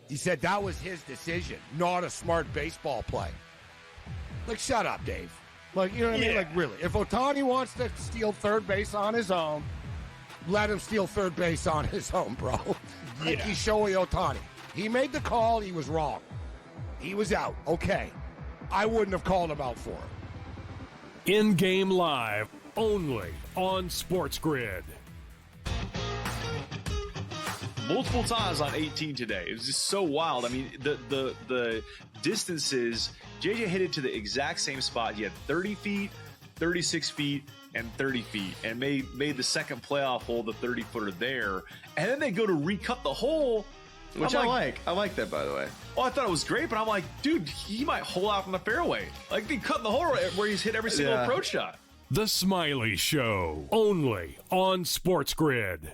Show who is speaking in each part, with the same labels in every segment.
Speaker 1: He said that was his decision, not a smart baseball play. Like, shut up, Dave. Like, you know what I mean? Like, really. If Ohtani wants to steal third base on his own, let him steal third base on his own, bro. Like, he's Shohei Ohtani. He made the call. He was wrong. He was out. Okay. I wouldn't have called him out for him.
Speaker 2: In-game live, only on SportsGrid.
Speaker 3: Multiple times on 18 today. It was just so wild. I mean, the distances, JJ hit it to the exact same spot. He had 30 feet, 36 feet, and 30 feet, and made the second playoff hole, the 30-footer there. And then they go to recut the hole,
Speaker 4: which I like. I like that, by the way.
Speaker 3: Oh, I thought it was great, but I'm like, dude, he might hole out from the fairway. Like, they cut the hole where he's hit every single approach shot.
Speaker 2: The Smiley Show, only on SportsGrid.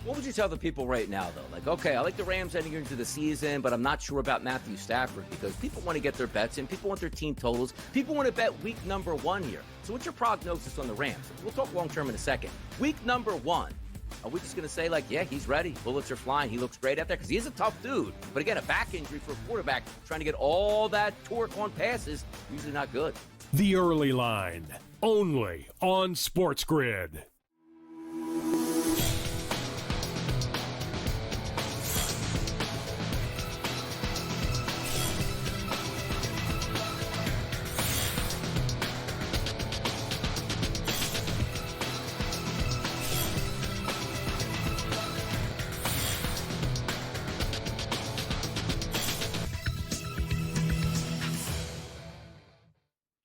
Speaker 5: What would you tell the people right now, though? Like, okay, I like the Rams heading into the season, but I'm not sure about Matthew Stafford because people want to get their bets in. People want their team totals. People want to bet week number 1 here. So what's your prognosis on the Rams? We'll talk long-term in a second. Week number 1. Are we just going to say, like, yeah, he's ready. Bullets are flying. He looks great out there because he is a tough dude. But again, a back injury for a quarterback trying to get all that torque on passes, usually not good.
Speaker 2: The Early Line, only on SportsGrid.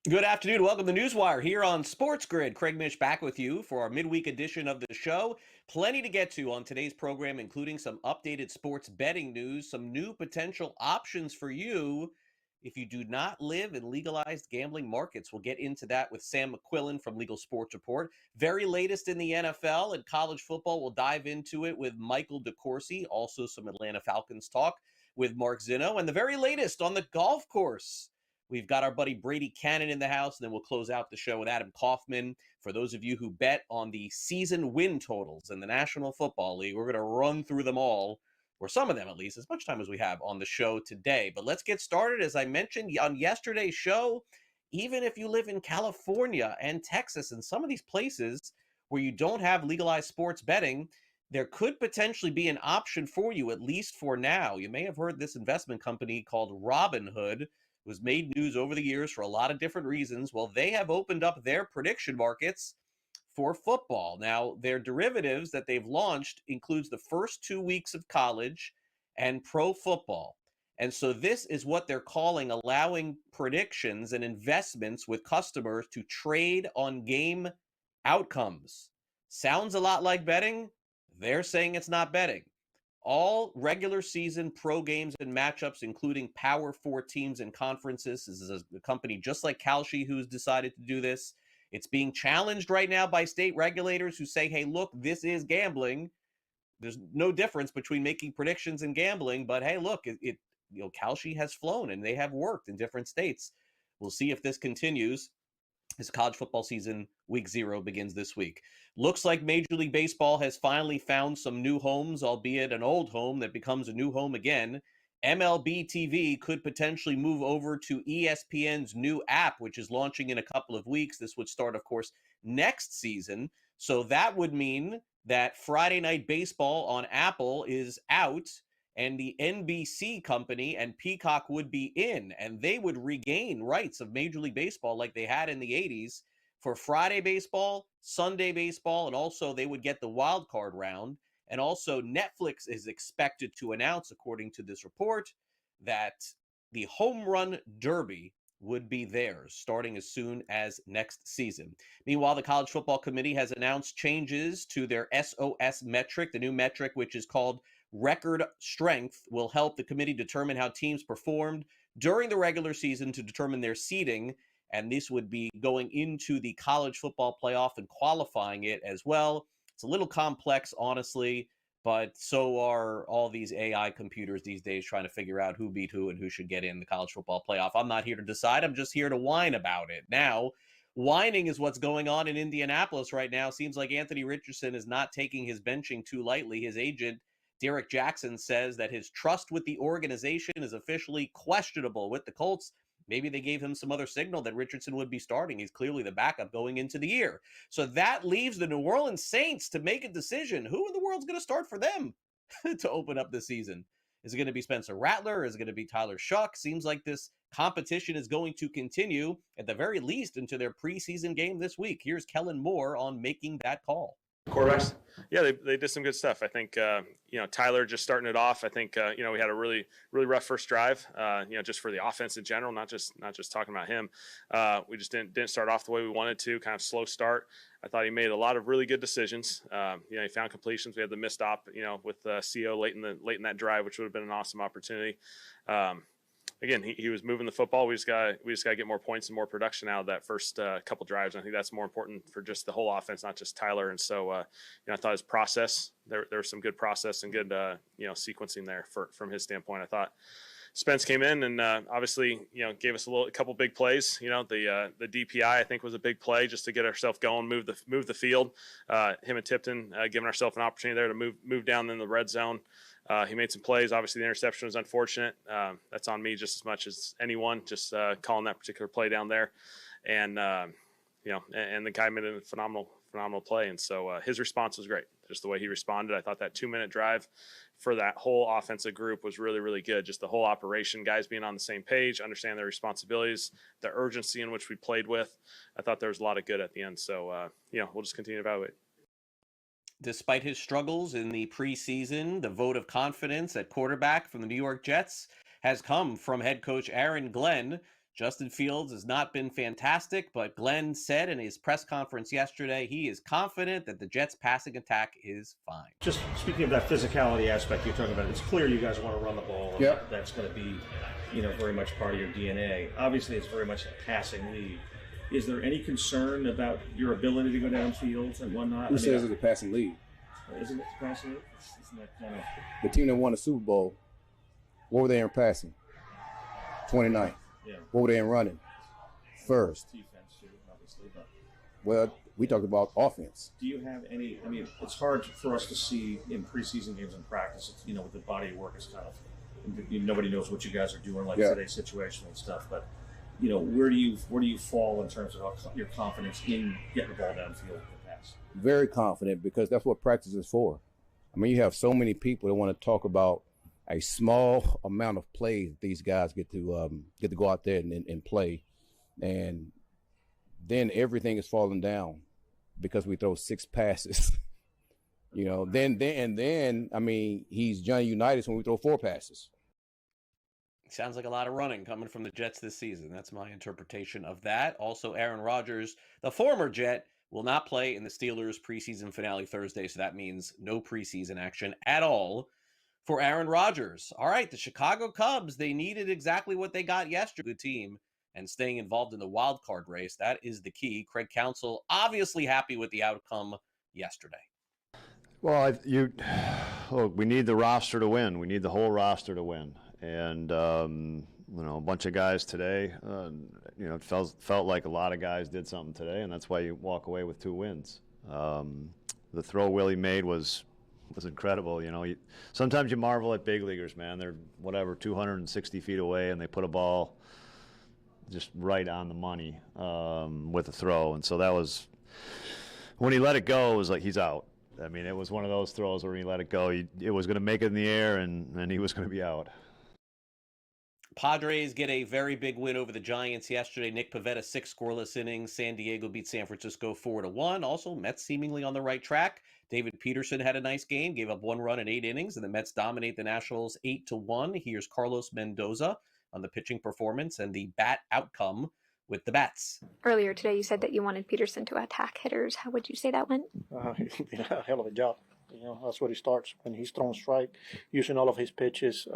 Speaker 6: Good afternoon. Welcome to NewsWire here on SportsGrid. Craig Mish back with you for our midweek edition of the show. Plenty to get to on today's program, including some updated sports betting news, some new potential options for you if you do not live in legalized gambling markets. We'll get into that with Sam McQuillan from Legal Sports Report. Very latest in the NFL and college football. We'll dive into it with Michael DeCourcy, also some Atlanta Falcons talk with Mark Zinno, and the very latest on the golf course. We've got our buddy Brady Cannon in the house, and then we'll close out the show with Adam Kaufman. For those of you who bet on the season win totals in the National Football League, we're going to run through them all, or some of them at least, as much time as we have on the show today. But let's get started. As I mentioned on yesterday's show, even if you live in California and Texas and some of these places where you don't have legalized sports betting, there could potentially be an option for you, at least for now. You may have heard this investment company called Robinhood was made news over the years for a lot of different reasons. Well, they have opened up their prediction markets for football. Now, their derivatives that they've launched includes the first 2 weeks of college and pro football. And so this is what they're calling allowing predictions and investments with customers to trade on game outcomes. Sounds a lot like betting. They're saying it's not betting. All regular season pro games and matchups, including Power 4 teams and conferences. This is a company just like Kalshi who's decided to do this. It's being challenged right now by state regulators who say, hey, look, this is gambling. There's no difference between making predictions and gambling, but hey, look, Kalshi has flown and they have worked in different states. We'll see if this continues. As college football season, week 0 begins this week. Looks like Major League Baseball has finally found some new homes, albeit an old home that becomes a new home again. MLB TV could potentially move over to ESPN's new app, which is launching in a couple of weeks. This would start, of course, next season. So that would mean that Friday Night Baseball on Apple is out, and the NBC company and Peacock would be in, and they would regain rights of Major League Baseball like they had in the 80s for Friday baseball, Sunday baseball, and also they would get the wild card round. And also Netflix is expected to announce, according to this report, that the Home Run Derby would be theirs starting as soon as next season. Meanwhile, the College Football Committee has announced changes to their SOS metric. The new metric, which is called record strength, will help the committee determine how teams performed during the regular season to determine their seeding. And this would be going into the college football playoff and qualifying it as well. It's a little complex, honestly, but so are all these AI computers these days trying to figure out who beat who and who should get in the college football playoff. I'm not here to decide. I'm just here to whine about it. Now, whining is what's going on in Indianapolis right now. Seems like Anthony Richardson is not taking his benching too lightly. His agent Derek Jackson says that his trust with the organization is officially questionable with the Colts. Maybe they gave him some other signal that Richardson would be starting. He's clearly the backup going into the year. So that leaves the New Orleans Saints to make a decision. Who in the world's going to start for them to open up the season? Is it going to be Spencer Rattler? Is it going to be Tyler Shuck? Seems like this competition is going to continue, at the very least, into their preseason game this week. Here's Kellen Moore on making that call.
Speaker 7: Quarterbacks? Yeah, they did some good stuff. I think, Tyler just starting it off. I think, we had a really, really rough first drive, just for the offense in general, not just talking about him. We just didn't start off the way we wanted to, kind of slow start. I thought he made a lot of really good decisions. He found completions. We had the missed op, with CO late in that drive, which would have been an awesome opportunity. Again, he was moving the football. We just got to get more points and more production out of that first couple drives. I think that's more important for just the whole offense, not just Tyler. And so, I thought his process, there was some good process and good, sequencing there from his standpoint. I thought Spence came in and obviously, gave us a couple big plays. The DPI I think was a big play just to get ourselves going, move the field. Him and Tipton giving ourselves an opportunity there to move down in the red zone. He made some plays. Obviously, the interception was unfortunate. That's on me just as much as anyone, just calling that particular play down there. And, and the guy made a phenomenal play. And so his response was great, just the way he responded. I thought that 2-minute drive for that whole offensive group was really, really good. Just the whole operation, guys being on the same page, understand their responsibilities, the urgency in which we played with. I thought there was a lot of good at the end. So, we'll just continue to evaluate.
Speaker 6: Despite his struggles in the preseason, the vote of confidence at quarterback from the New York Jets has come from head coach Aaron Glenn. Justin Fields has not been fantastic, but Glenn said in his press conference yesterday he is confident that the Jets' passing attack is fine.
Speaker 8: Just speaking of that physicality aspect you're talking about, it's clear you guys want to run the ball. And
Speaker 1: yep.
Speaker 8: That's going to be, very much part of your DNA. Obviously, it's very much a passing league. Is there any concern about your ability to go downfield and whatnot?
Speaker 9: Who says it's a passing league?
Speaker 8: Isn't it a passing league? Isn't that kind of...
Speaker 9: The team that won the Super Bowl, what were they in passing? 29th.
Speaker 8: Yeah.
Speaker 9: What were they in running? First.
Speaker 8: Defense, too, obviously. But...
Speaker 9: Well, we talked about offense.
Speaker 8: Do you have any... it's hard for us to see in preseason games and practice. It's, with the body of work is kind of... nobody knows what you guys are doing, like today's situation and stuff, but... where do you fall in terms of your confidence in getting the ball downfield in the pass?
Speaker 9: Very confident, because that's what practice is for. You have so many people that want to talk about a small amount of plays these guys get to go out there and play, and then everything is falling down because we throw 6 passes. Then he's Johnny Unitas when we throw 4 passes.
Speaker 6: Sounds like a lot of running coming from the Jets this season. That's my interpretation of that. Also, Aaron Rodgers, the former Jet, will not play in the Steelers preseason finale Thursday, so that means no preseason action at all for Aaron Rodgers. All right, the Chicago Cubs, they needed exactly what they got yesterday. Good team and staying involved in the wild card race. That is the key. Craig Counsell obviously happy with the outcome yesterday.
Speaker 10: Well, look, we need the roster to win. We need the whole roster to win. And, a bunch of guys today, it felt like a lot of guys did something today, and that's why you walk away with 2 wins. The throw Willie made was incredible. Sometimes you marvel at big leaguers, man. They're, 260 feet away, and they put a ball just right on the money with a throw. And so that was, when he let it go, it was like he's out. It was one of those throws where he let it go. It was going to make it in the air, and he was going to be out.
Speaker 6: Padres get a very big win over the Giants yesterday. Nick Pivetta, 6 scoreless innings. San Diego beat San Francisco 4-1. Also, Mets seemingly on the right track. David Peterson had a nice game, gave up 1 run in 8 innings, and the Mets dominate the Nationals 8-1. Here's Carlos Mendoza on the pitching performance and the bat outcome with the bats.
Speaker 11: Earlier today, you said that you wanted Peterson to attack hitters. How would you say that went?
Speaker 12: He did a hell of a job. That's where he starts. When he's thrown strike, using all of his pitches,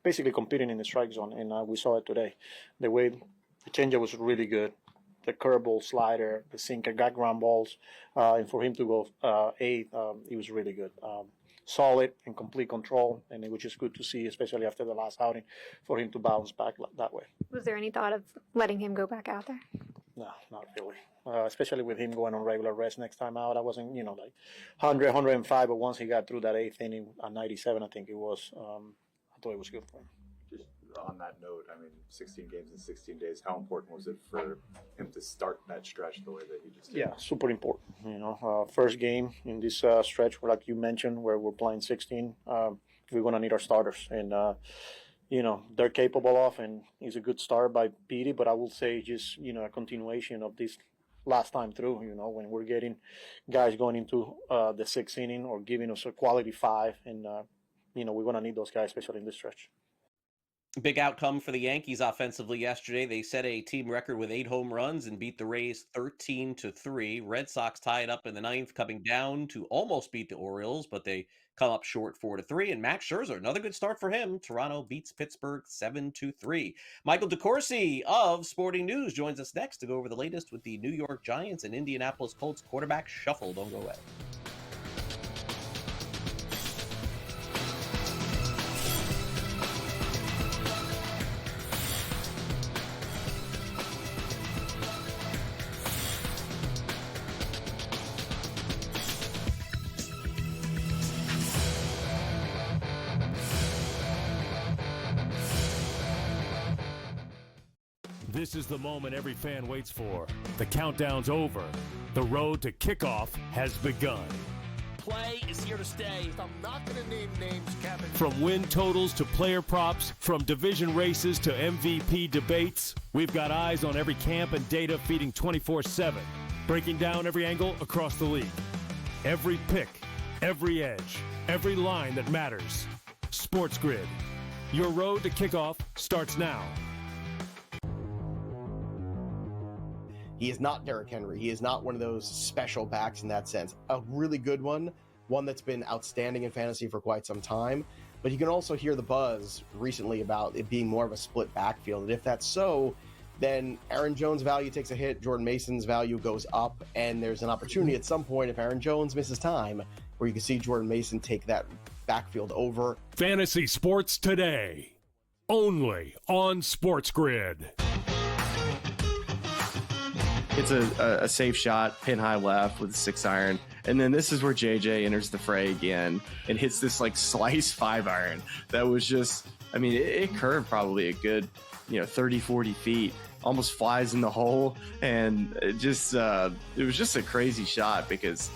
Speaker 12: basically competing in the strike zone, and we saw it today. The way the changeup was really good, the curveball, slider, the sinker, got ground balls, and for him to go 8, he was really good. Solid and complete control, and which is good to see, especially after the last outing, for him to bounce back that way.
Speaker 11: Was there any thought of letting him go back out there?
Speaker 12: No, not really. especially with him going on regular rest next time out. I wasn't, like 100, 105, but once he got through that eighth inning at 97, I think it was, I thought it was good for him.
Speaker 13: Just on that note, I mean, 16 games in 16 days, how important was it for him to start that stretch the way that he just did?
Speaker 12: Yeah, super important. First game in this stretch, like you mentioned, where we're playing 16, we're going to need our starters. And, they're capable of, and it's a good start by Petey, but I will say just, a continuation of this last time through, when we're getting guys going into the sixth inning or giving us a quality five, and, we're going to need those guys, especially in this stretch.
Speaker 6: Big outcome for the Yankees offensively yesterday. They set a team record with 8 home runs and beat the Rays 13-3. Red Sox tied up in the ninth, coming down to almost beat the Orioles, but they come up short 4-3. And Max Scherzer, another good start for him. Toronto beats Pittsburgh 7-3. Michael DeCourcy of Sporting News joins us next to go over the latest with the New York Giants and Indianapolis Colts quarterback shuffle. Don't go away.
Speaker 2: This is the moment every fan waits for. The countdown's over. The road to kickoff has begun.
Speaker 14: Play is here to stay. I'm not going to name names, Kevin.
Speaker 2: From win totals to player props, from division races to MVP debates, we've got eyes on every camp and data feeding 24/7, breaking down every angle across the league. Every pick, every edge, every line that matters. SportsGrid. Your road to kickoff starts now.
Speaker 15: He is not Derrick Henry. He is not one of those special backs in that sense. A really good one that's been outstanding in fantasy for quite some time. But you can also hear the buzz recently about it being more of a split backfield. And if that's so, then Aaron Jones' value takes a hit, Jordan Mason's value goes up, and there's an opportunity at some point if Aaron Jones misses time where you can see Jordan Mason take that backfield over.
Speaker 2: Fantasy Sports Today, only on SportsGrid.
Speaker 4: It's a safe shot, pin high left with a 6-iron. And then this is where JJ enters the fray again and hits this like slice 5-iron. That was just, I mean, it curved probably a good, 30, 40 feet, almost flies in the hole. And it was just a crazy shot because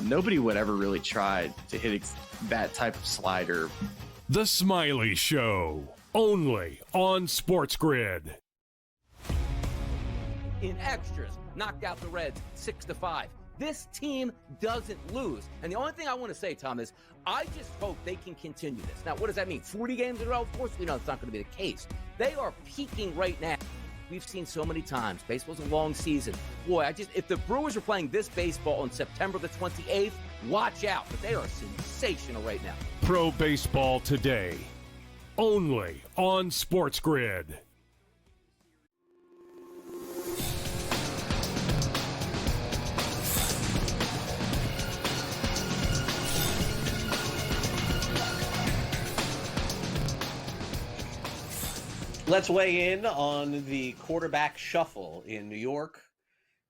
Speaker 4: nobody would ever really try to hit that type of slider.
Speaker 2: The Smiley Show, only on SportsGrid.
Speaker 5: In extras, knocked out the Reds 6-5. This team doesn't lose. And the only thing I want to say, Tom, is I just hope they can continue this. Now, what does that mean? 40 games in a row? Of course we know it's not going to be the case. They are peaking right now. We've seen so many times. Baseball's a long season. Boy, if the Brewers are playing this baseball on September the 28th, watch out. But they are sensational right now.
Speaker 2: Pro Baseball Today, only on SportsGrid.
Speaker 6: Let's weigh in on the quarterback shuffle in New York,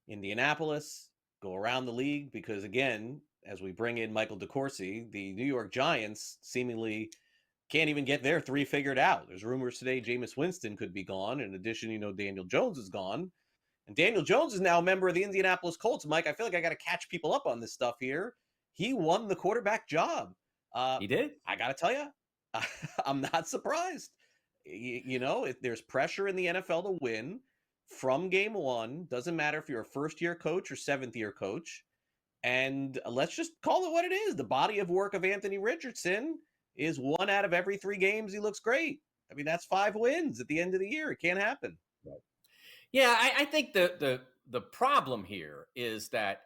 Speaker 6: Indianapolis, go around the league, because again, as we bring in Michael DeCourcy, the New York Giants seemingly can't even get their 3 figured out. There's rumors today Jameis Winston could be gone. In addition, Daniel Jones is gone. And Daniel Jones is now a member of the Indianapolis Colts. Mike, I feel like I got to catch people up on this stuff here. He won the quarterback job.
Speaker 5: He did?
Speaker 6: I got to tell you, I'm not surprised. If there's pressure in the NFL to win from game one, doesn't matter if you're a first-year coach or seventh-year coach. And let's just call it what it is. The body of work of Anthony Richardson is 1 out of every 3 games he looks great. I mean, that's 5 wins at the end of the year. It can't happen.
Speaker 16: Right. Yeah, I think the problem here is that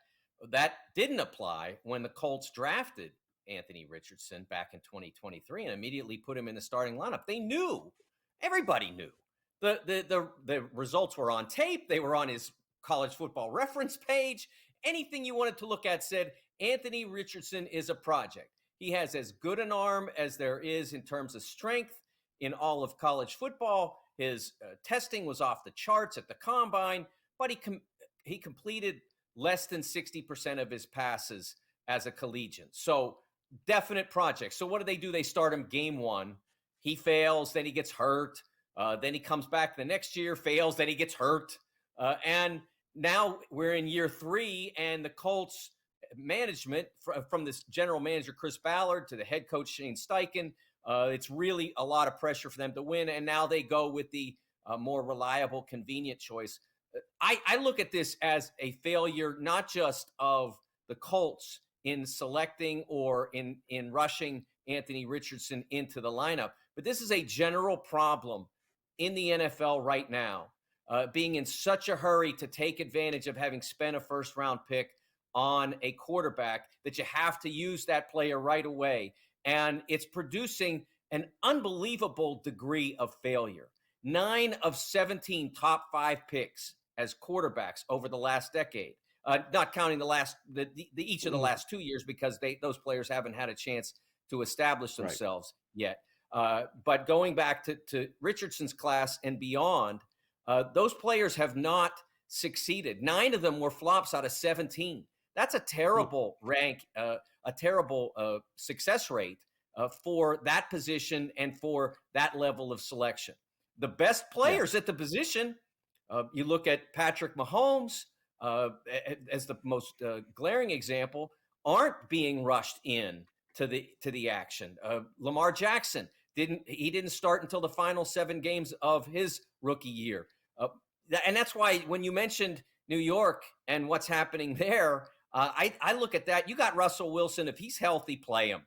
Speaker 16: didn't apply when the Colts drafted Anthony Richardson back in 2023 and immediately put him in the starting lineup. They knew. Everybody knew. The results were on tape. They were on his college football reference page. Anything you wanted to look at said Anthony Richardson is a project. He has as good an arm as there is in terms of strength in all of college football. His testing was off the charts at the combine, but he completed less than 60% of his passes as a collegiate. So definite project. So what do? They start him game one. He fails, then he gets hurt. Then he comes back the next year, fails, then he gets hurt. And now we're in year 3, and the Colts management, from this general manager, Chris Ballard, to the head coach, Shane Steichen, it's really a lot of pressure for them to win. And now they go with the more reliable, convenient choice. I look at this as a failure, not just of the Colts in selecting or in rushing Anthony Richardson into the lineup, but this is a general problem in the NFL right now, being in such a hurry to take advantage of having spent a first-round pick on a quarterback that you have to use that player right away. And it's producing an unbelievable degree of failure. 9 of 17 top 5 picks as quarterbacks over the last decade, not counting each of the last 2 years, because those players haven't had a chance to establish themselves yet. But going back to Richardson's class and beyond, those players have not succeeded. 9 of them were flops out of 17. That's a terrible rank, a terrible success rate for that position and for that level of selection. The best players at the position, you look at Patrick Mahomes as the most glaring example, aren't being rushed in to the action. Lamar Jackson didn't start until the final 7 games of his rookie year. And that's why when you mentioned New York and what's happening there, I look at that. You got Russell Wilson. If he's healthy, play him.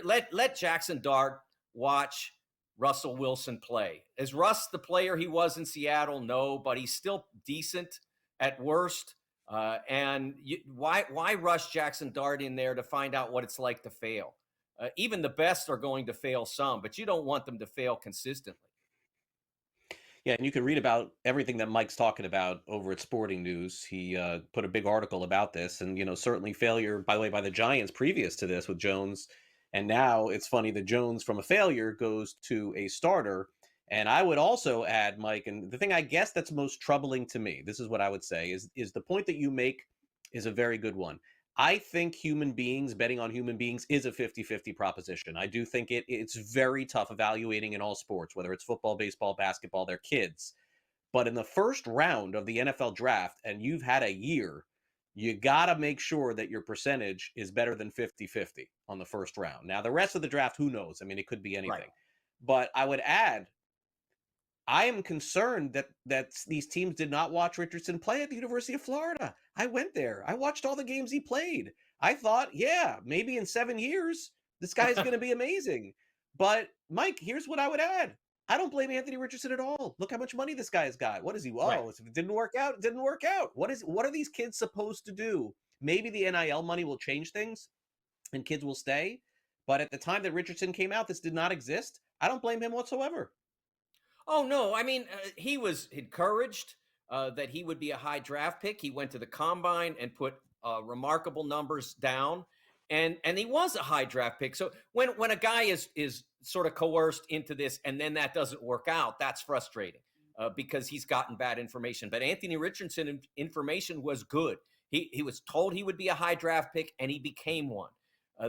Speaker 16: Let Jackson Dart watch Russell Wilson play. Is Russ the player he was in Seattle? No, but he's still decent at worst. Why rush Jackson Dart in there to find out what it's like to fail? Even the best are going to fail some, but you don't want them to fail consistently.
Speaker 6: Yeah, and you can read about everything that Mike's talking about over at Sporting News. He put a big article about this, and certainly failure, by the way, by the Giants previous to this with Jones, and now it's funny that Jones from a failure goes to a starter. And I would also add, Mike, and the thing I guess that's most troubling to me, this is what I would say, is the point that you make is a very good one. I think betting on human beings is a 50-50 proposition. I do think it's very tough evaluating in all sports, whether it's football, baseball, basketball, they're kids. But in the first round of the NFL draft, and you've had a year, you got to make sure that your percentage is better than 50-50 on the first round. Now, the rest of the draft, who knows? I mean, it could be anything. Right. But I would add, I am concerned that these teams did not watch Richardson play at the University of Florida. I went there. I watched all the games he played. I thought, yeah, maybe in 7 years, this guy's going to be amazing. But, Mike, here's what I would add. I don't blame Anthony Richardson at all. Look how much money this guy's got. What is he? Oh, if it didn't work out, it didn't work out. What are these kids supposed to do? Maybe the NIL money will change things and kids will stay. But at the time that Richardson came out, this did not exist. I don't blame him whatsoever.
Speaker 16: Oh, no. I mean, he was encouraged that he would be a high draft pick. He went to the combine and put remarkable numbers down. And he was a high draft pick. So when a guy is sort of coerced into this and then that doesn't work out, that's frustrating because he's gotten bad information. But Anthony Richardson information was good. He was told he would be a high draft pick and he became one.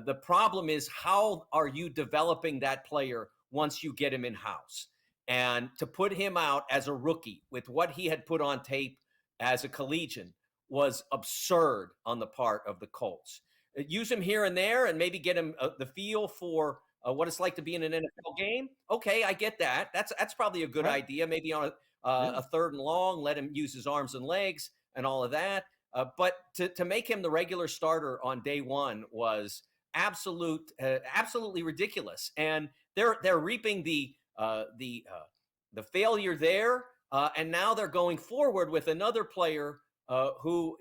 Speaker 16: The problem is, how are you developing that player once you get him in-house? And to put him out as a rookie with what he had put on tape as a collegian was absurd on the part of the Colts. Use him here and there and maybe get him the feel for what it's like to be in an NFL game. Okay, I get that. That's probably a good idea. Maybe on a 3rd and long, let him use his arms and legs and all of that. But to make him the regular starter on day one was absolutely ridiculous. And they're reaping the failure there, and now they're going forward with another player who,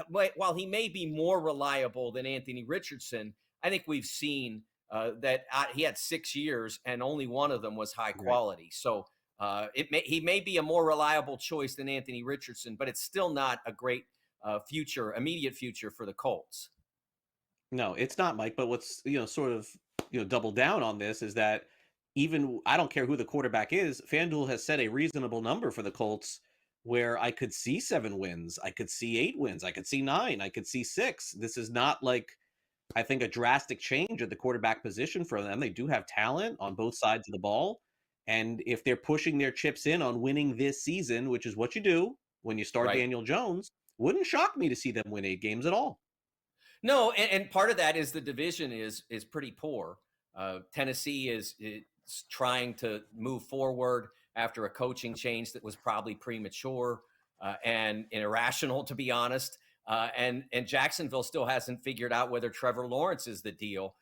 Speaker 16: while he may be more reliable than Anthony Richardson, I think we've seen that he had 6 years and only one of them was high quality. So he may be a more reliable choice than Anthony Richardson, but it's still not a great immediate future for the Colts.
Speaker 6: No, it's not, Mike. But what's sort of double down on this is that even I don't care who the quarterback is, FanDuel has set a reasonable number for the Colts where I could see 7 wins, I could see 8 wins, I could see 9, I could see 6. This is not like, I think, a drastic change at the quarterback position for them. They do have talent on both sides of the ball. And if they're pushing their chips in on winning this season, which is what you do when you start
Speaker 16: Right.
Speaker 6: Daniel Jones, wouldn't shock me to see them win 8 games at all.
Speaker 16: No, and part of that is the division is pretty poor. Tennessee is trying to move forward after a coaching change that was probably premature and irrational, to be honest. And Jacksonville still hasn't figured out whether Trevor Lawrence is the deal.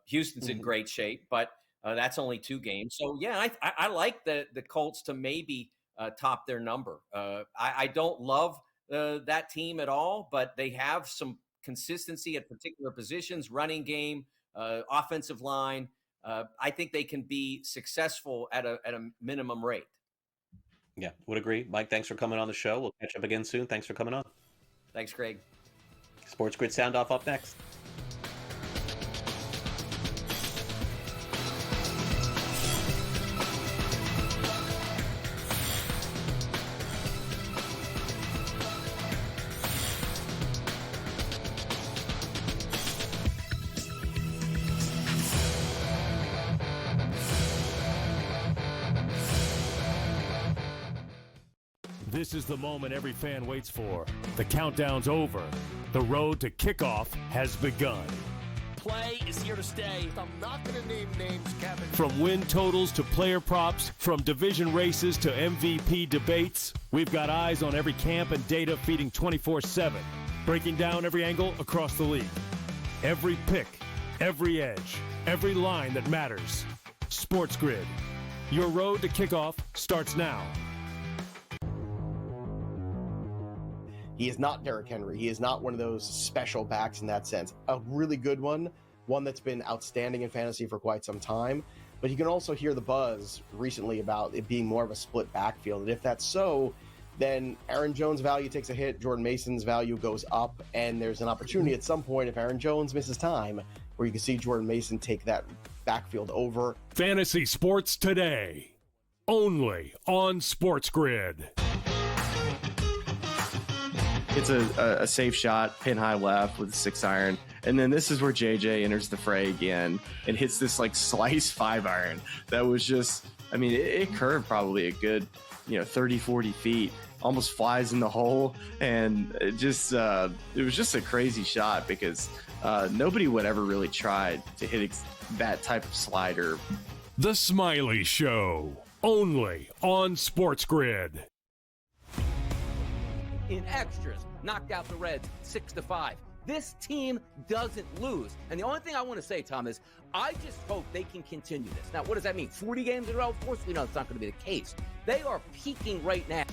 Speaker 16: Houston's in great shape, but that's only 2 games. So, yeah, I like the Colts to maybe top their number. I don't love that team at all, but they have some consistency at particular positions, running game, offensive line. I think they can be successful at a minimum rate.
Speaker 6: Yeah, would agree. Mike, thanks for coming on the show. We'll catch up again soon. Thanks for coming on.
Speaker 16: Thanks, Greg.
Speaker 6: Sports Grid Sound Off up next.
Speaker 2: This is the moment every fan waits for. The countdown's over. The road to kickoff has begun.
Speaker 14: Play is here to stay. I'm not going to name names, Kevin.
Speaker 2: From win totals to player props, from division races to MVP debates, we've got eyes on every camp and data feeding 24/7, breaking down every angle across the league. Every pick, every edge, every line that matters. SportsGrid. Your road to kickoff starts now.
Speaker 15: He is not Derrick Henry. He is not one of those special backs in that sense. A really good one that's been outstanding in fantasy for quite some time. But you can also hear the buzz recently about it being more of a split backfield. And if that's so, then Aaron Jones' value takes a hit, Jordan Mason's value goes up, and there's an opportunity at some point, if Aaron Jones misses time, where you can see Jordan Mason take that backfield over.
Speaker 2: Fantasy Sports Today, only on SportsGrid.
Speaker 4: It's a safe shot, pin high left with a 6-iron. And then this is where JJ enters the fray again and hits this like slice 5-iron. That was just, I mean, it curved probably a good, 30, 40 feet, almost flies in the hole. And it was just a crazy shot because nobody would ever really try to hit that type of slider.
Speaker 2: The Smiley Show, only on SportsGrid.
Speaker 5: In extras, knocked out the Reds 6-5. This team doesn't lose. And the only thing I want to say, Tom, is I just hope they can continue this. Now, what does that mean? 40 games in a row? Of course we know it's not going to be the case. They are peaking right now.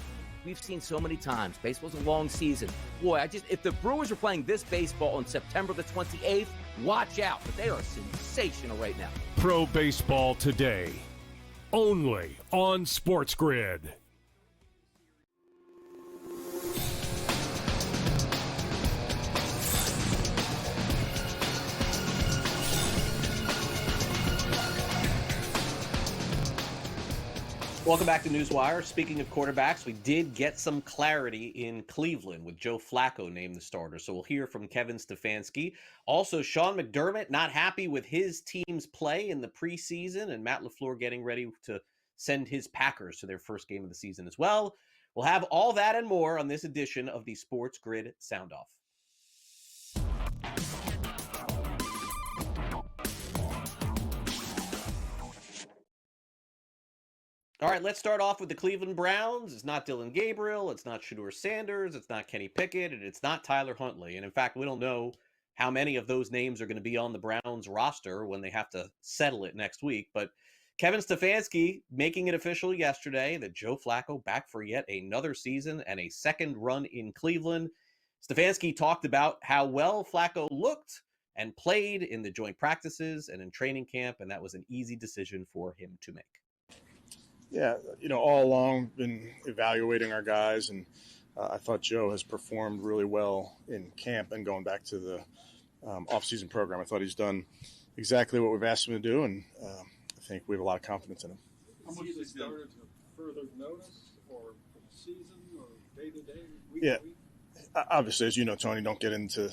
Speaker 5: We've seen so many times. Baseball's a long season. Boy, if the Brewers were playing this baseball on September the 28th, watch out. But they are sensational right now.
Speaker 2: Pro Baseball Today, only on SportsGrid.
Speaker 6: Welcome back to NewsWire. Speaking of quarterbacks, we did get some clarity in Cleveland with Joe Flacco named the starter. So we'll hear from Kevin Stefanski. Also, Sean McDermott not happy with his team's play in the preseason, and Matt LaFleur getting ready to send his Packers to their first game of the season as well. We'll have all that and more on this edition of the Sports Grid Sound Off. All right, let's start off with the Cleveland Browns. It's not Dylan Gabriel, it's not Shedeur Sanders, it's not Kenny Pickett, and it's not Tyler Huntley. And in fact, we don't know how many of those names are going to be on the Browns roster when they have to settle it next week. But Kevin Stefanski making it official yesterday that Joe Flacco back for yet another season and a second run in Cleveland. Stefanski talked about how well Flacco looked and played in the joint practices and in training camp, and that was an easy decision for him to make.
Speaker 17: Yeah, all along been evaluating our guys, and I thought Joe has performed really well in camp and going back to the off-season program. I thought he's done exactly what we've asked him to do, and I think we have a lot of confidence in him.
Speaker 8: How much they started to further notice, or
Speaker 18: season or day to day, week
Speaker 17: Yeah.
Speaker 18: to week?
Speaker 17: Obviously, as you know, Tony, don't get into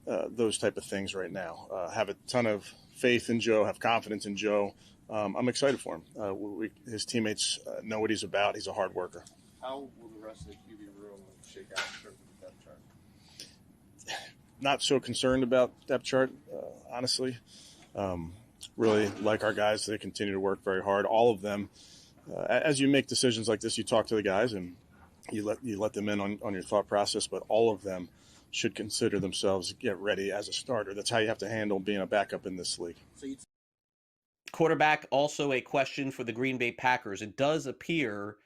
Speaker 17: those type of things right now. Have a ton of faith in Joe, have confidence in Joe. I'm excited for him. His teammates know what he's about. He's a hard worker.
Speaker 18: How will the rest of the QB room shake out in terms of the depth chart?
Speaker 17: Not so concerned about depth chart, honestly. Really like our guys. They continue to work very hard. All of them. As you make decisions like this, you talk to the guys and you let them in on your thought process. But all of them should consider themselves get ready as a starter. That's how you have to handle being a backup in this league.
Speaker 6: Quarterback, also a question for the Green Bay Packers. It does appear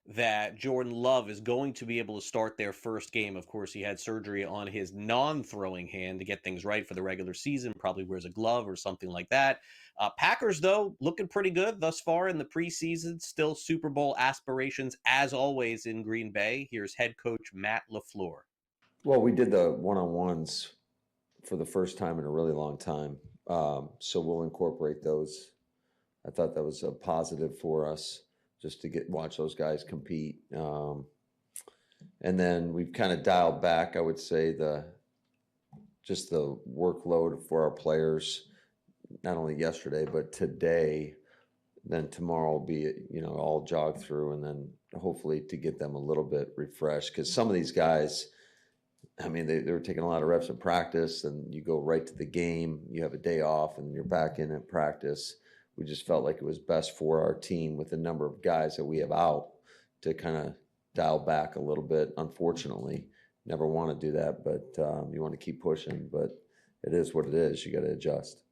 Speaker 6: that Jordan Love is going to be able to start their first game. Of course, he had surgery on his non-throwing hand to get things right for the regular season. Probably wears a glove or something like that. Packers, though, looking pretty good thus far in the preseason. Still Super Bowl aspirations, as always, in Green Bay. Here's head coach Matt LaFleur.
Speaker 19: Well, we did the one-on-ones for the first time in a really long time. So we'll incorporate those. I thought that was a positive for us, just to watch those guys compete. And then we've kind of dialed back, I would say, the workload for our players, not only yesterday, but today. Then tomorrow will be, all jog through, and then hopefully to get them a little bit refreshed. Because some of these guys, I mean, they were taking a lot of reps in practice, and you go right to the game. You have a day off, and you're back in at practice. We just felt like it was best for our team with the number of guys that we have out to kind of dial back a little bit. Unfortunately, never want to do that, but you want to keep pushing. But it is what it is. You got to adjust.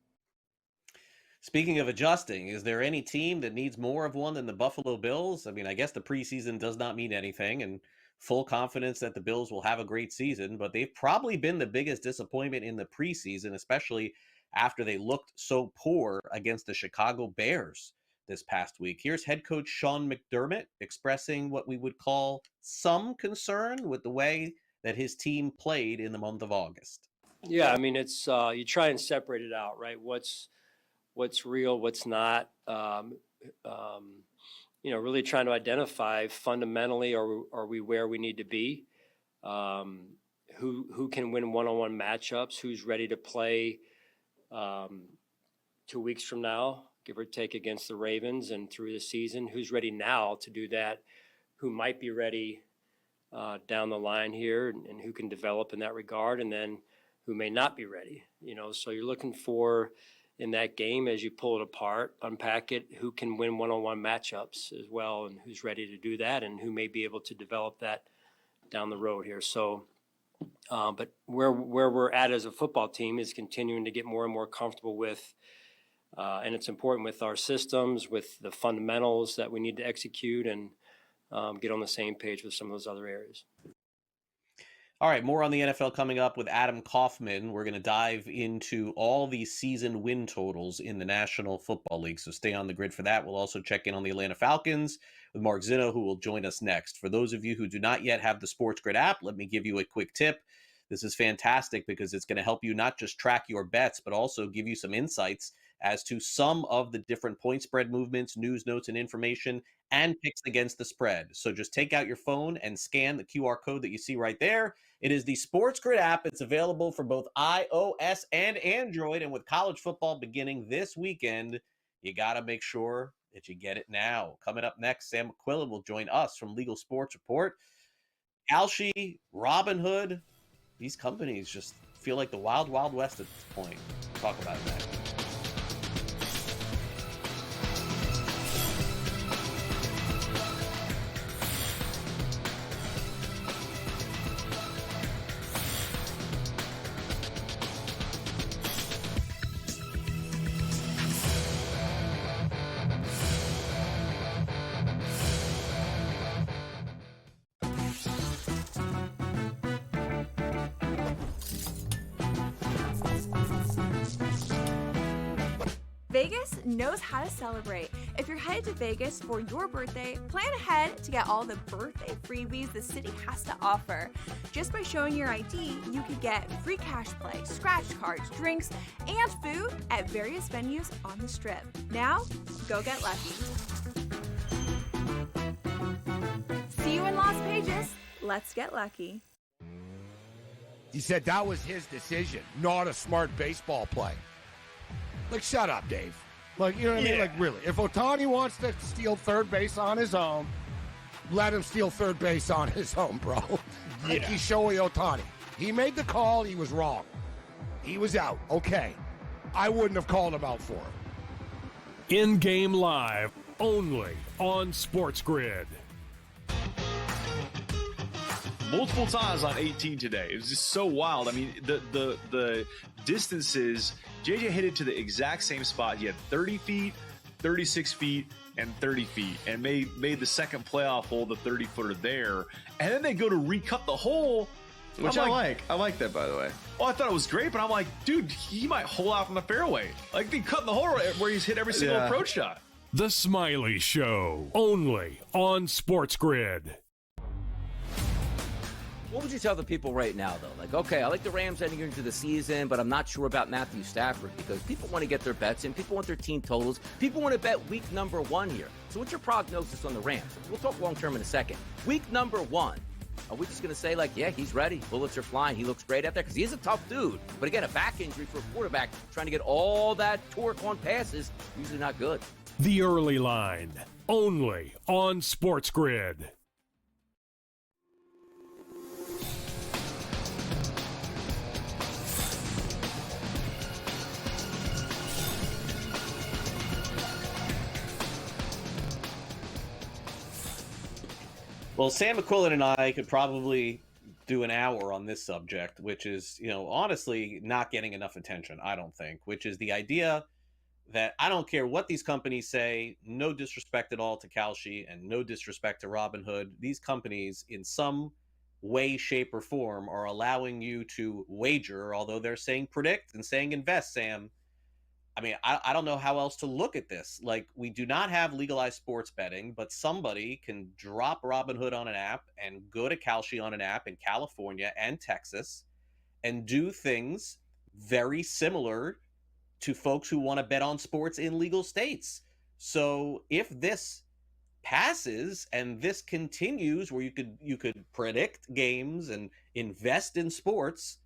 Speaker 6: Speaking of adjusting, is there any team that needs more of one than the Buffalo Bills? I mean, I guess the preseason does not mean anything, and full confidence that the Bills will have a great season, but they've probably been the biggest disappointment in the preseason, especially after they looked so poor against the Chicago Bears this past week. Here's head coach Sean McDermott expressing what we would call some concern with the way that his team played in the month of August.
Speaker 20: Yeah, I mean, it's you try and separate it out, right? What's real, what's not. Really trying to identify fundamentally, are we where we need to be? Who can win one-on-one matchups? Who's ready to play 2 weeks from now, give or take, against the Ravens and through the season? Who's ready now to do that? Who might be ready down the line here, and who can develop in that regard? And then who may not be ready? So you're looking for, in that game, as you pull it apart, unpack it, who can win one-on-one matchups as well, and who's ready to do that, and who may be able to develop that down the road here. So, but where we're at as a football team is continuing to get more and more comfortable with, and it's important with our systems, with the fundamentals that we need to execute, and get on the same page with some of those other areas.
Speaker 6: All right, more on the NFL coming up with Adam Kaufman. We're going to dive into all the season win totals in the National Football League, so stay on the grid for that. We'll also check in on the Atlanta Falcons with Mark Zinno, who will join us next. For those of you who do not yet have the SportsGrid app, let me give you a quick tip. This is fantastic because it's going to help you not just track your bets, but also give you some insights as to some of the different point spread movements, news, notes, and information, and picks against the spread. So just take out your phone and scan the QR code that you see right there. It is the SportsGrid app. It's available for both iOS and Android. And with college football beginning this weekend, you got to make sure that you get it now. Coming up next, Sam McQuillan will join us from Legal Sports Report. Kalshi, Robinhood, these companies just feel like the wild, wild west at this point. We'll talk about it next.
Speaker 21: Vegas knows how to celebrate. If you're headed to Vegas for your birthday, plan ahead to get all the birthday freebies the city has to offer. Just by showing your ID, you could get free cash play, scratch cards, drinks, and food at various venues on the Strip. Now, go get lucky. See you in Las Las Pages, let's get lucky.
Speaker 1: He said that was his decision, not a smart baseball play. Like, shut up, Dave. Like, you know what I mean? Like, really. If Ohtani wants to steal third base on his own, let him steal third base on his own, bro. Like, he's Shohei Ohtani. He made the call. He was wrong. He was out. Okay. I wouldn't have called him out for him.
Speaker 2: In-game live, only on SportsGrid.
Speaker 3: Multiple times on 18 today. It was just so wild. I mean, the distances, JJ hit it to the exact same spot. He had 30 feet, 36 feet, and 30 feet, and made the second playoff hole, the 30-footer there. And then they go to recut the hole,
Speaker 4: which I like. I like that, by the way.
Speaker 3: Well, I thought it was great, but I'm like, dude, he might hole out from the fairway. Like, they cut in the hole where he's hit every single approach shot.
Speaker 2: The Smiley Show, only on SportsGrid.
Speaker 5: What would you tell the people right now, though? Like, okay, I like the Rams heading into the season, but I'm not sure about Matthew Stafford because people want to get their bets in. People want their team totals. People want to bet week number 1 here. So what's your prognosis on the Rams? We'll talk long-term in a second. Week number 1. Are we just going to say, like, yeah, he's ready. Bullets are flying. He looks great out there because he is a tough dude. But again, a back injury for a quarterback trying to get all that torque on passes, usually not good.
Speaker 2: The Early Line, only on SportsGrid.
Speaker 6: Well, Sam McQuillan and I could probably do an hour on this subject, which is, honestly not getting enough attention, I don't think, which is the idea that I don't care what these companies say, no disrespect at all to Kalshi and no disrespect to Robinhood. These companies in some way, shape, or form are allowing you to wager, although they're saying predict and saying invest, Sam. I mean, I don't know how else to look at this. Like, we do not have legalized sports betting, but somebody can drop Robinhood on an app and go to Kalshi on an app in California and Texas and do things very similar to folks who want to bet on sports in legal states. So if this passes and this continues where you could predict games and invest in sports,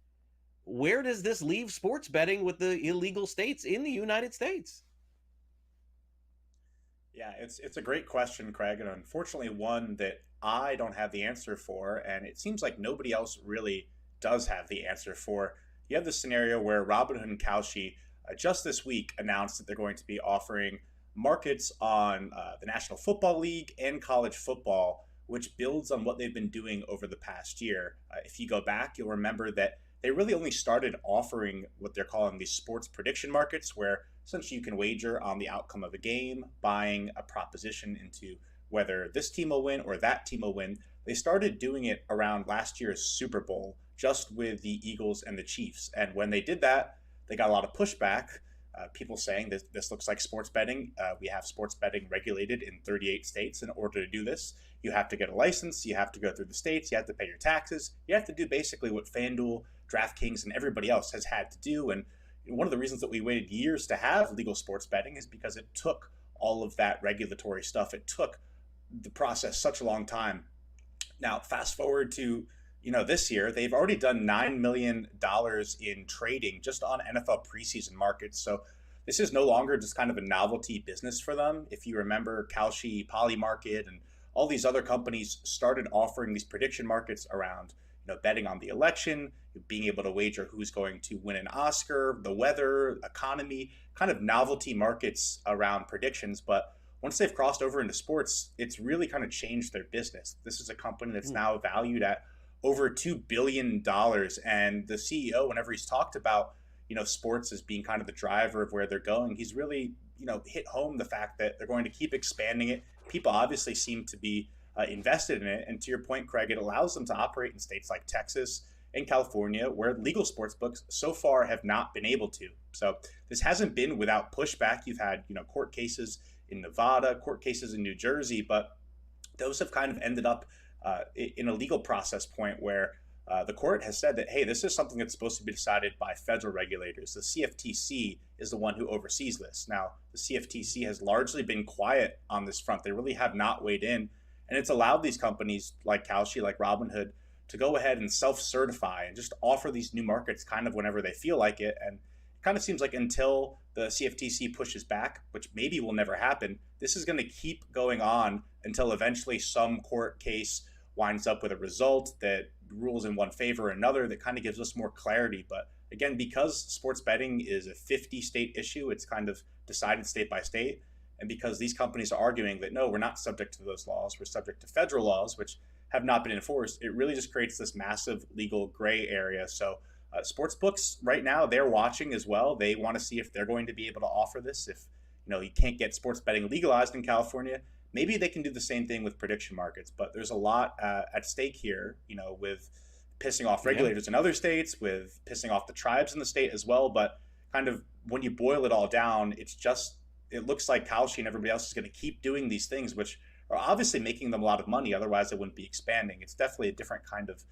Speaker 6: where does this leave sports betting with the illegal states in the United States?
Speaker 13: Yeah, it's a great question, Craig, and unfortunately one that I don't have the answer for, and it seems like nobody else really does have the answer for. You have this scenario where Robinhood and Kalshi just this week announced that they're going to be offering markets on the National Football League and college football, which builds on what they've been doing over the past year. If you go back, you'll remember that they really only started offering what they're calling these sports prediction markets, where essentially you can wager on the outcome of a game, buying a proposition into whether this team will win or that team will win. They started doing it around last year's Super Bowl, just with the Eagles and the Chiefs. And when they did that, they got a lot of pushback. People saying this looks like sports betting. We have sports betting regulated in 38 states. In order to do this, you have to get a license. You have to go through the states. You have to pay your taxes. You have to do basically what FanDuel, DraftKings, and everybody else has had to do. And one of the reasons that we waited years to have legal sports betting is because it took all of that regulatory stuff. It took the process such a long time. Now, fast forward to this year, they've already done $9 million in trading just on NFL preseason markets. So this is no longer just kind of a novelty business for them. If you remember, Kalshi, Polymarket, and all these other companies started offering these prediction markets around betting on the election, being able to wager who's going to win an Oscar, the weather, economy, kind of novelty markets around predictions. But once they've crossed over into sports, it's really kind of changed their business. This is a company that's now valued at over $2 billion. And the CEO, whenever he's talked about, sports as being kind of the driver of where they're going, he's really, hit home the fact that they're going to keep expanding it. People obviously seem to be invested in it. And to your point, Craig, it allows them to operate in states like Texas and California, where legal sports books so far have not been able to. So this hasn't been without pushback. You've had, court cases in Nevada, court cases in New Jersey, but those have kind of ended up in a legal process point where the court has said that, hey, this is something that's supposed to be decided by federal regulators. The CFTC is the one who oversees this. Now, the CFTC has largely been quiet on this front. They really have not weighed in. And it's allowed these companies like Kalshi, like Robinhood, to go ahead and self-certify and just offer these new markets kind of whenever they feel like it. And it kind of seems like until the CFTC pushes back, which maybe will never happen, this is going to keep going on until eventually some court case winds up with a result that rules in one favor or another that kind of gives us more clarity. But again, because sports betting is a 50-state issue, it's kind of decided state by state. And because these companies are arguing that, no, we're not subject to those laws, we're subject to federal laws, which have not been enforced, it really just creates this massive legal gray area. So sports books right now, they're watching as well. They want to see if they're going to be able to offer this. If you can't get sports betting legalized in California, maybe they can do the same thing with prediction markets. But there's a lot at stake here, with pissing off regulators in other states, with pissing off the tribes in the state as well. But kind of when you boil it all down, it looks like Kalshi and everybody else is going to keep doing these things, which are obviously making them a lot of money. Otherwise, they wouldn't be expanding. It's definitely a different kind of,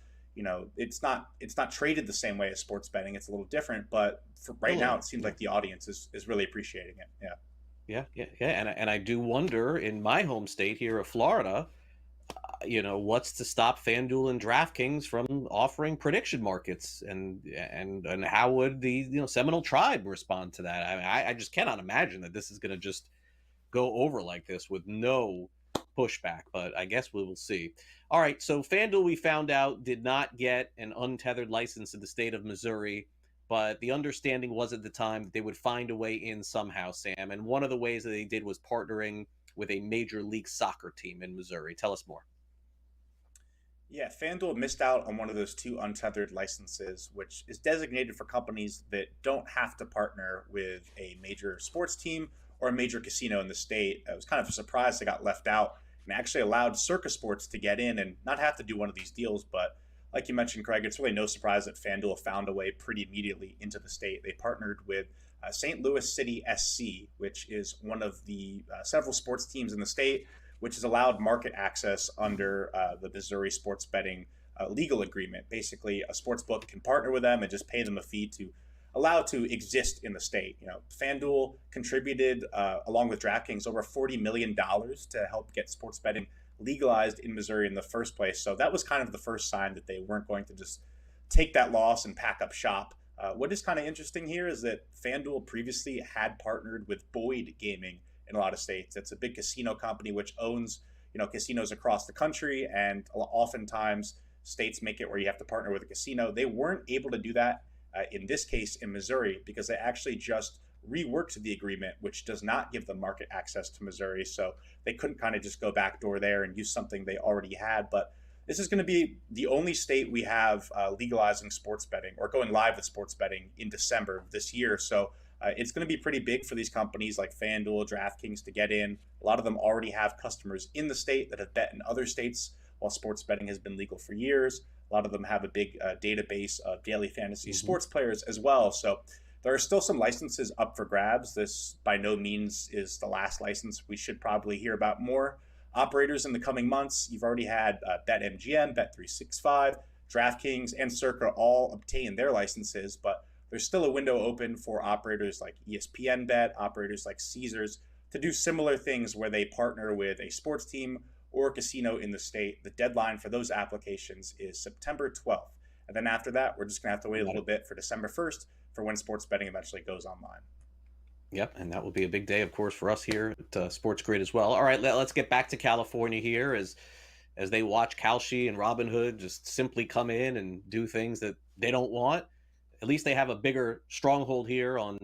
Speaker 13: it's not traded the same way as sports betting. It's a little different, but for right now, it seems like the audience is really appreciating it. Yeah.
Speaker 6: Yeah. And I do wonder, in my home state here of Florida, what's to stop FanDuel and DraftKings from offering prediction markets, and how would the Seminole Tribe respond to that? I mean, I just cannot imagine that this is going to just go over like this with no pushback, but I guess we will see. All right, so FanDuel, we found out, did not get an untethered license in the state of Missouri, but the understanding was at the time that they would find a way in somehow, Sam, and one of the ways that they did was partnering with a Major League Soccer team in Missouri. Tell us more.
Speaker 13: Yeah, FanDuel missed out on one of those 2 untethered licenses, which is designated for companies that don't have to partner with a major sports team or a major casino in the state. It was kind of a surprise they got left out, and actually allowed Circus Sports to get in and not have to do one of these deals. But like you mentioned, Craig, it's really no surprise that FanDuel found a way pretty immediately into the state. They partnered with St. Louis City SC, which is one of the several sports teams in the state, which has allowed market access under the Missouri sports betting legal agreement. Basically, a sports book can partner with them and just pay them a fee to allow it to exist in the state. FanDuel contributed, along with DraftKings, over $40 million to help get sports betting legalized in Missouri in the first place. So that was kind of the first sign that they weren't going to just take that loss and pack up shop. What is kind of interesting here is that FanDuel previously had partnered with Boyd Gaming in a lot of states. It's a big casino company which owns, casinos across the country, and oftentimes states make it where you have to partner with a casino. They weren't able to do that in this case in Missouri, because they actually just reworked the agreement, which does not give them market access to Missouri. So they couldn't kind of just go backdoor there and use something they already had. But this is going to be the only state we have legalizing sports betting, or going live with sports betting, in December of this year. So it's going to be pretty big for these companies like FanDuel, DraftKings to get in. A lot of them already have customers in the state that have bet in other states while sports betting has been legal for years. A lot of them have a big database of daily fantasy sports players as well. So there are still some licenses up for grabs. This by no means is the last license. We should probably hear about more operators in the coming months. You've already had BetMGM, Bet365, DraftKings, and Circa all obtain their licenses, but there's still a window open for operators like ESPN Bet, operators like Caesars, to do similar things where they partner with a sports team or a casino in the state. The deadline for those applications is September 12th. And then after that, we're just going to have to wait a little bit for December 1st for when sports betting eventually goes online.
Speaker 6: Yep, and that will be a big day, of course, for us here at SportsGrid as well. All right, let's get back to California here as they watch Kalshi and Robinhood just simply come in and do things that they don't want. At least they have a bigger stronghold here on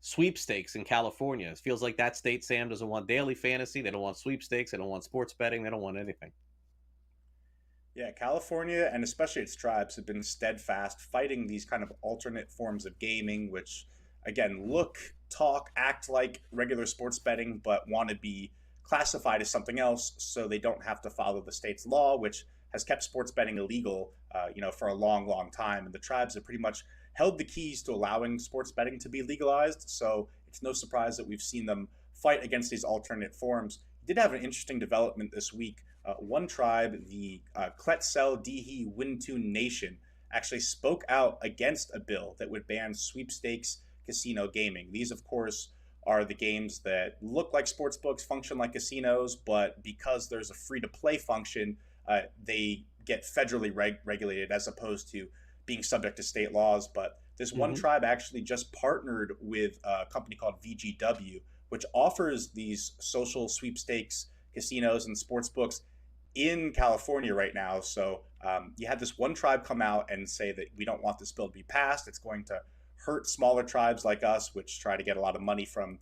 Speaker 6: sweepstakes in California. It feels like that state, Sam, doesn't want daily fantasy. They don't want sweepstakes. They don't want sports betting. They don't want anything.
Speaker 13: Yeah, California, and especially its tribes, have been steadfast fighting these kind of alternate forms of gaming, which, again, look, talk, act like regular sports betting, but want to be classified as something else so they don't have to follow the state's law, which has kept sports betting illegal, for a long, long time. And the tribes have pretty much held the keys to allowing sports betting to be legalized. So it's no surprise that we've seen them fight against these alternate forms. We did have an interesting development this week. One tribe, the Quetzal-Dihi Wintun Nation, actually spoke out against a bill that would ban sweepstakes casino gaming. These, of course, are the games that look like sports books, function like casinos, but because there's a free-to-play function, they get federally regulated as opposed to being subject to state laws. But this one tribe actually just partnered with a company called VGW, which offers these social sweepstakes casinos and sports books in California right now. So you had this one tribe come out and say that we don't want this bill to be passed. It's going to hurt smaller tribes like us, which try to get a lot of money from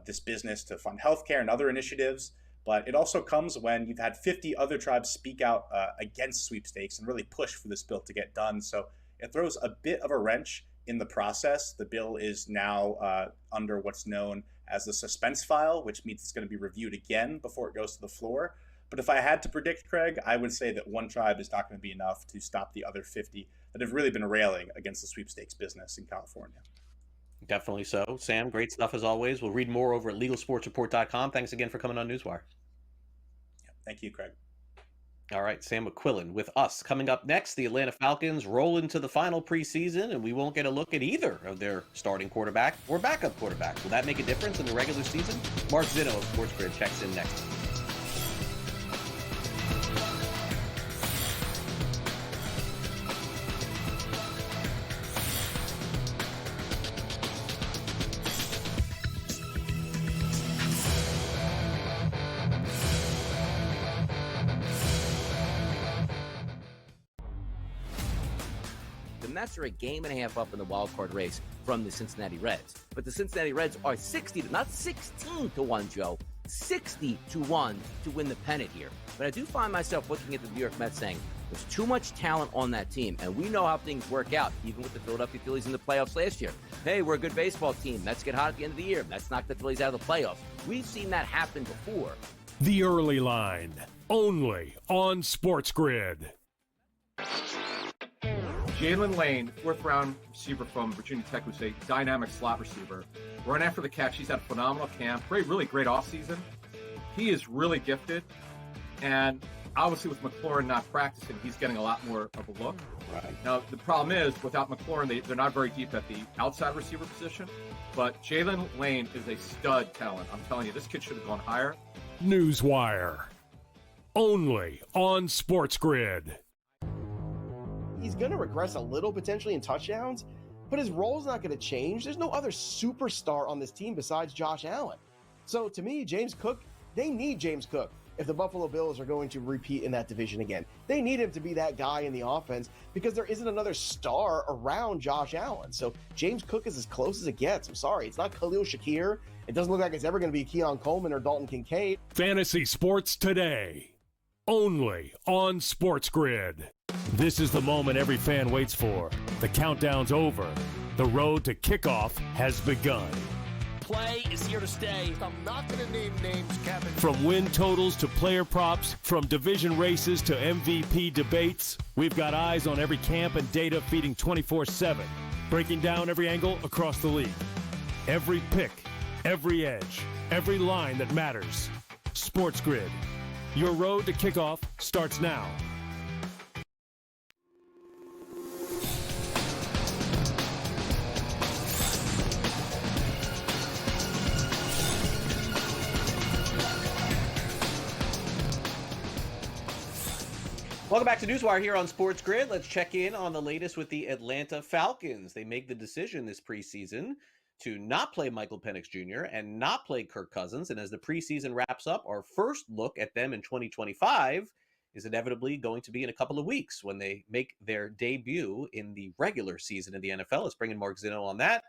Speaker 13: this business to fund healthcare and other initiatives. But it also comes when you've had 50 other tribes speak out against sweepstakes and really push for this bill to get done. So it throws a bit of a wrench in the process. The bill is now under what's known as the suspense file, which means it's going to be reviewed again before it goes to the floor. But if I had to predict, Craig, I would say that one tribe is not going to be enough to stop the other 50 that have really been railing against the sweepstakes business in California.
Speaker 6: Definitely so. Sam, great stuff as always. We'll read more over at LegalSportsReport.com. Thanks again for coming on Newswire.
Speaker 13: Thank you, Craig.
Speaker 6: All right, Sam McQuillan with us. Coming up next, the Atlanta Falcons roll into the final preseason, and we won't get a look at either of their starting quarterback or backup quarterback. Will that make a difference in the regular season? Mark Zinno of SportsGrid checks in next.
Speaker 5: The Mets are a game and a half up in the wild card race from the Cincinnati Reds. But the Cincinnati Reds are 16 to 1, Joe. 60 to 1 to win the pennant here. But I do find myself looking at the New York Mets saying, there's too much talent on that team, and we know how things work out, even with the Philadelphia Phillies in the playoffs last year. Hey, we're a good baseball team. Mets get hot at the end of the year. Mets knock the Phillies out of the playoffs. We've seen that happen before.
Speaker 2: The Early Line, only on SportsGrid.
Speaker 7: Jalen Lane, fourth-round receiver from Virginia Tech, who's a dynamic slot receiver. Run after the catch. He's had a phenomenal camp. Really great offseason. He is really gifted. And obviously with McLaurin not practicing, he's getting a lot more of a look.
Speaker 5: Right.
Speaker 7: Now, the problem is, without McLaurin, they're not very deep at the outside receiver position. But Jalen Lane is a stud talent. I'm telling you, this kid should have gone higher.
Speaker 2: NewsWire, only on SportsGrid.
Speaker 15: He's going to regress a little potentially in touchdowns, but his role's not going to change. There's no other superstar on this team besides Josh Allen. So to me, James Cook, they need James Cook if the Buffalo Bills are going to repeat in that division again. They need him to be that guy in the offense because there isn't another star around Josh Allen. So James Cook is as close as it gets. I'm sorry, it's not Khalil Shakir. It doesn't look like it's ever going to be Keon Coleman or Dalton Kincaid.
Speaker 2: Fantasy Sports Today, only on SportsGrid. This is the moment every fan waits for. The countdown's over. The road to kickoff has begun.
Speaker 14: Play is here to stay. I'm not going to name names, Kevin.
Speaker 2: From win totals to player props, from division races to MVP debates, we've got eyes on every camp and data feeding 24/7, breaking down every angle across the league. Every pick, every edge, every line that matters. SportsGrid. Your road to kickoff starts now.
Speaker 6: Welcome back to Newswire here on SportsGrid. Let's check in on the latest with the Atlanta Falcons. They make the decision this preseason to not play Michael Penix Jr. and not play Kirk Cousins. And as the preseason wraps up, our first look at them in 2025 is inevitably going to be in a couple of weeks when they make their debut in the regular season in the NFL. Let's bring in Mark Zinno on that.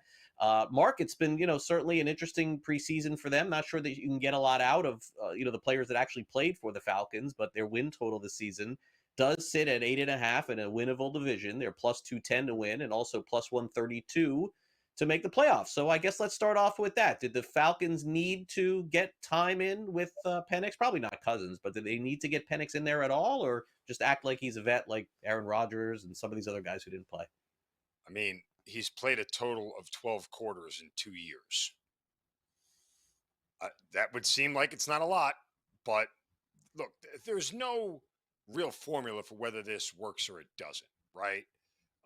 Speaker 6: Mark, it's been, certainly an interesting preseason for them. Not sure that you can get a lot out of, the players that actually played for the Falcons, but their win total this season does sit at 8.5 in a winnable division. They're plus 210 to win and also plus 132 to make the playoffs. So I guess let's start off with that. Did the Falcons need to get time in with Penix? Probably not Cousins, but did they need to get Penix in there at all, or just act like he's a vet like Aaron Rodgers and some of these other guys who didn't play?
Speaker 22: I mean, he's played a total of 12 quarters in 2 years. That would seem like it's not a lot, but look, there's no real formula for whether this works or it doesn't, right?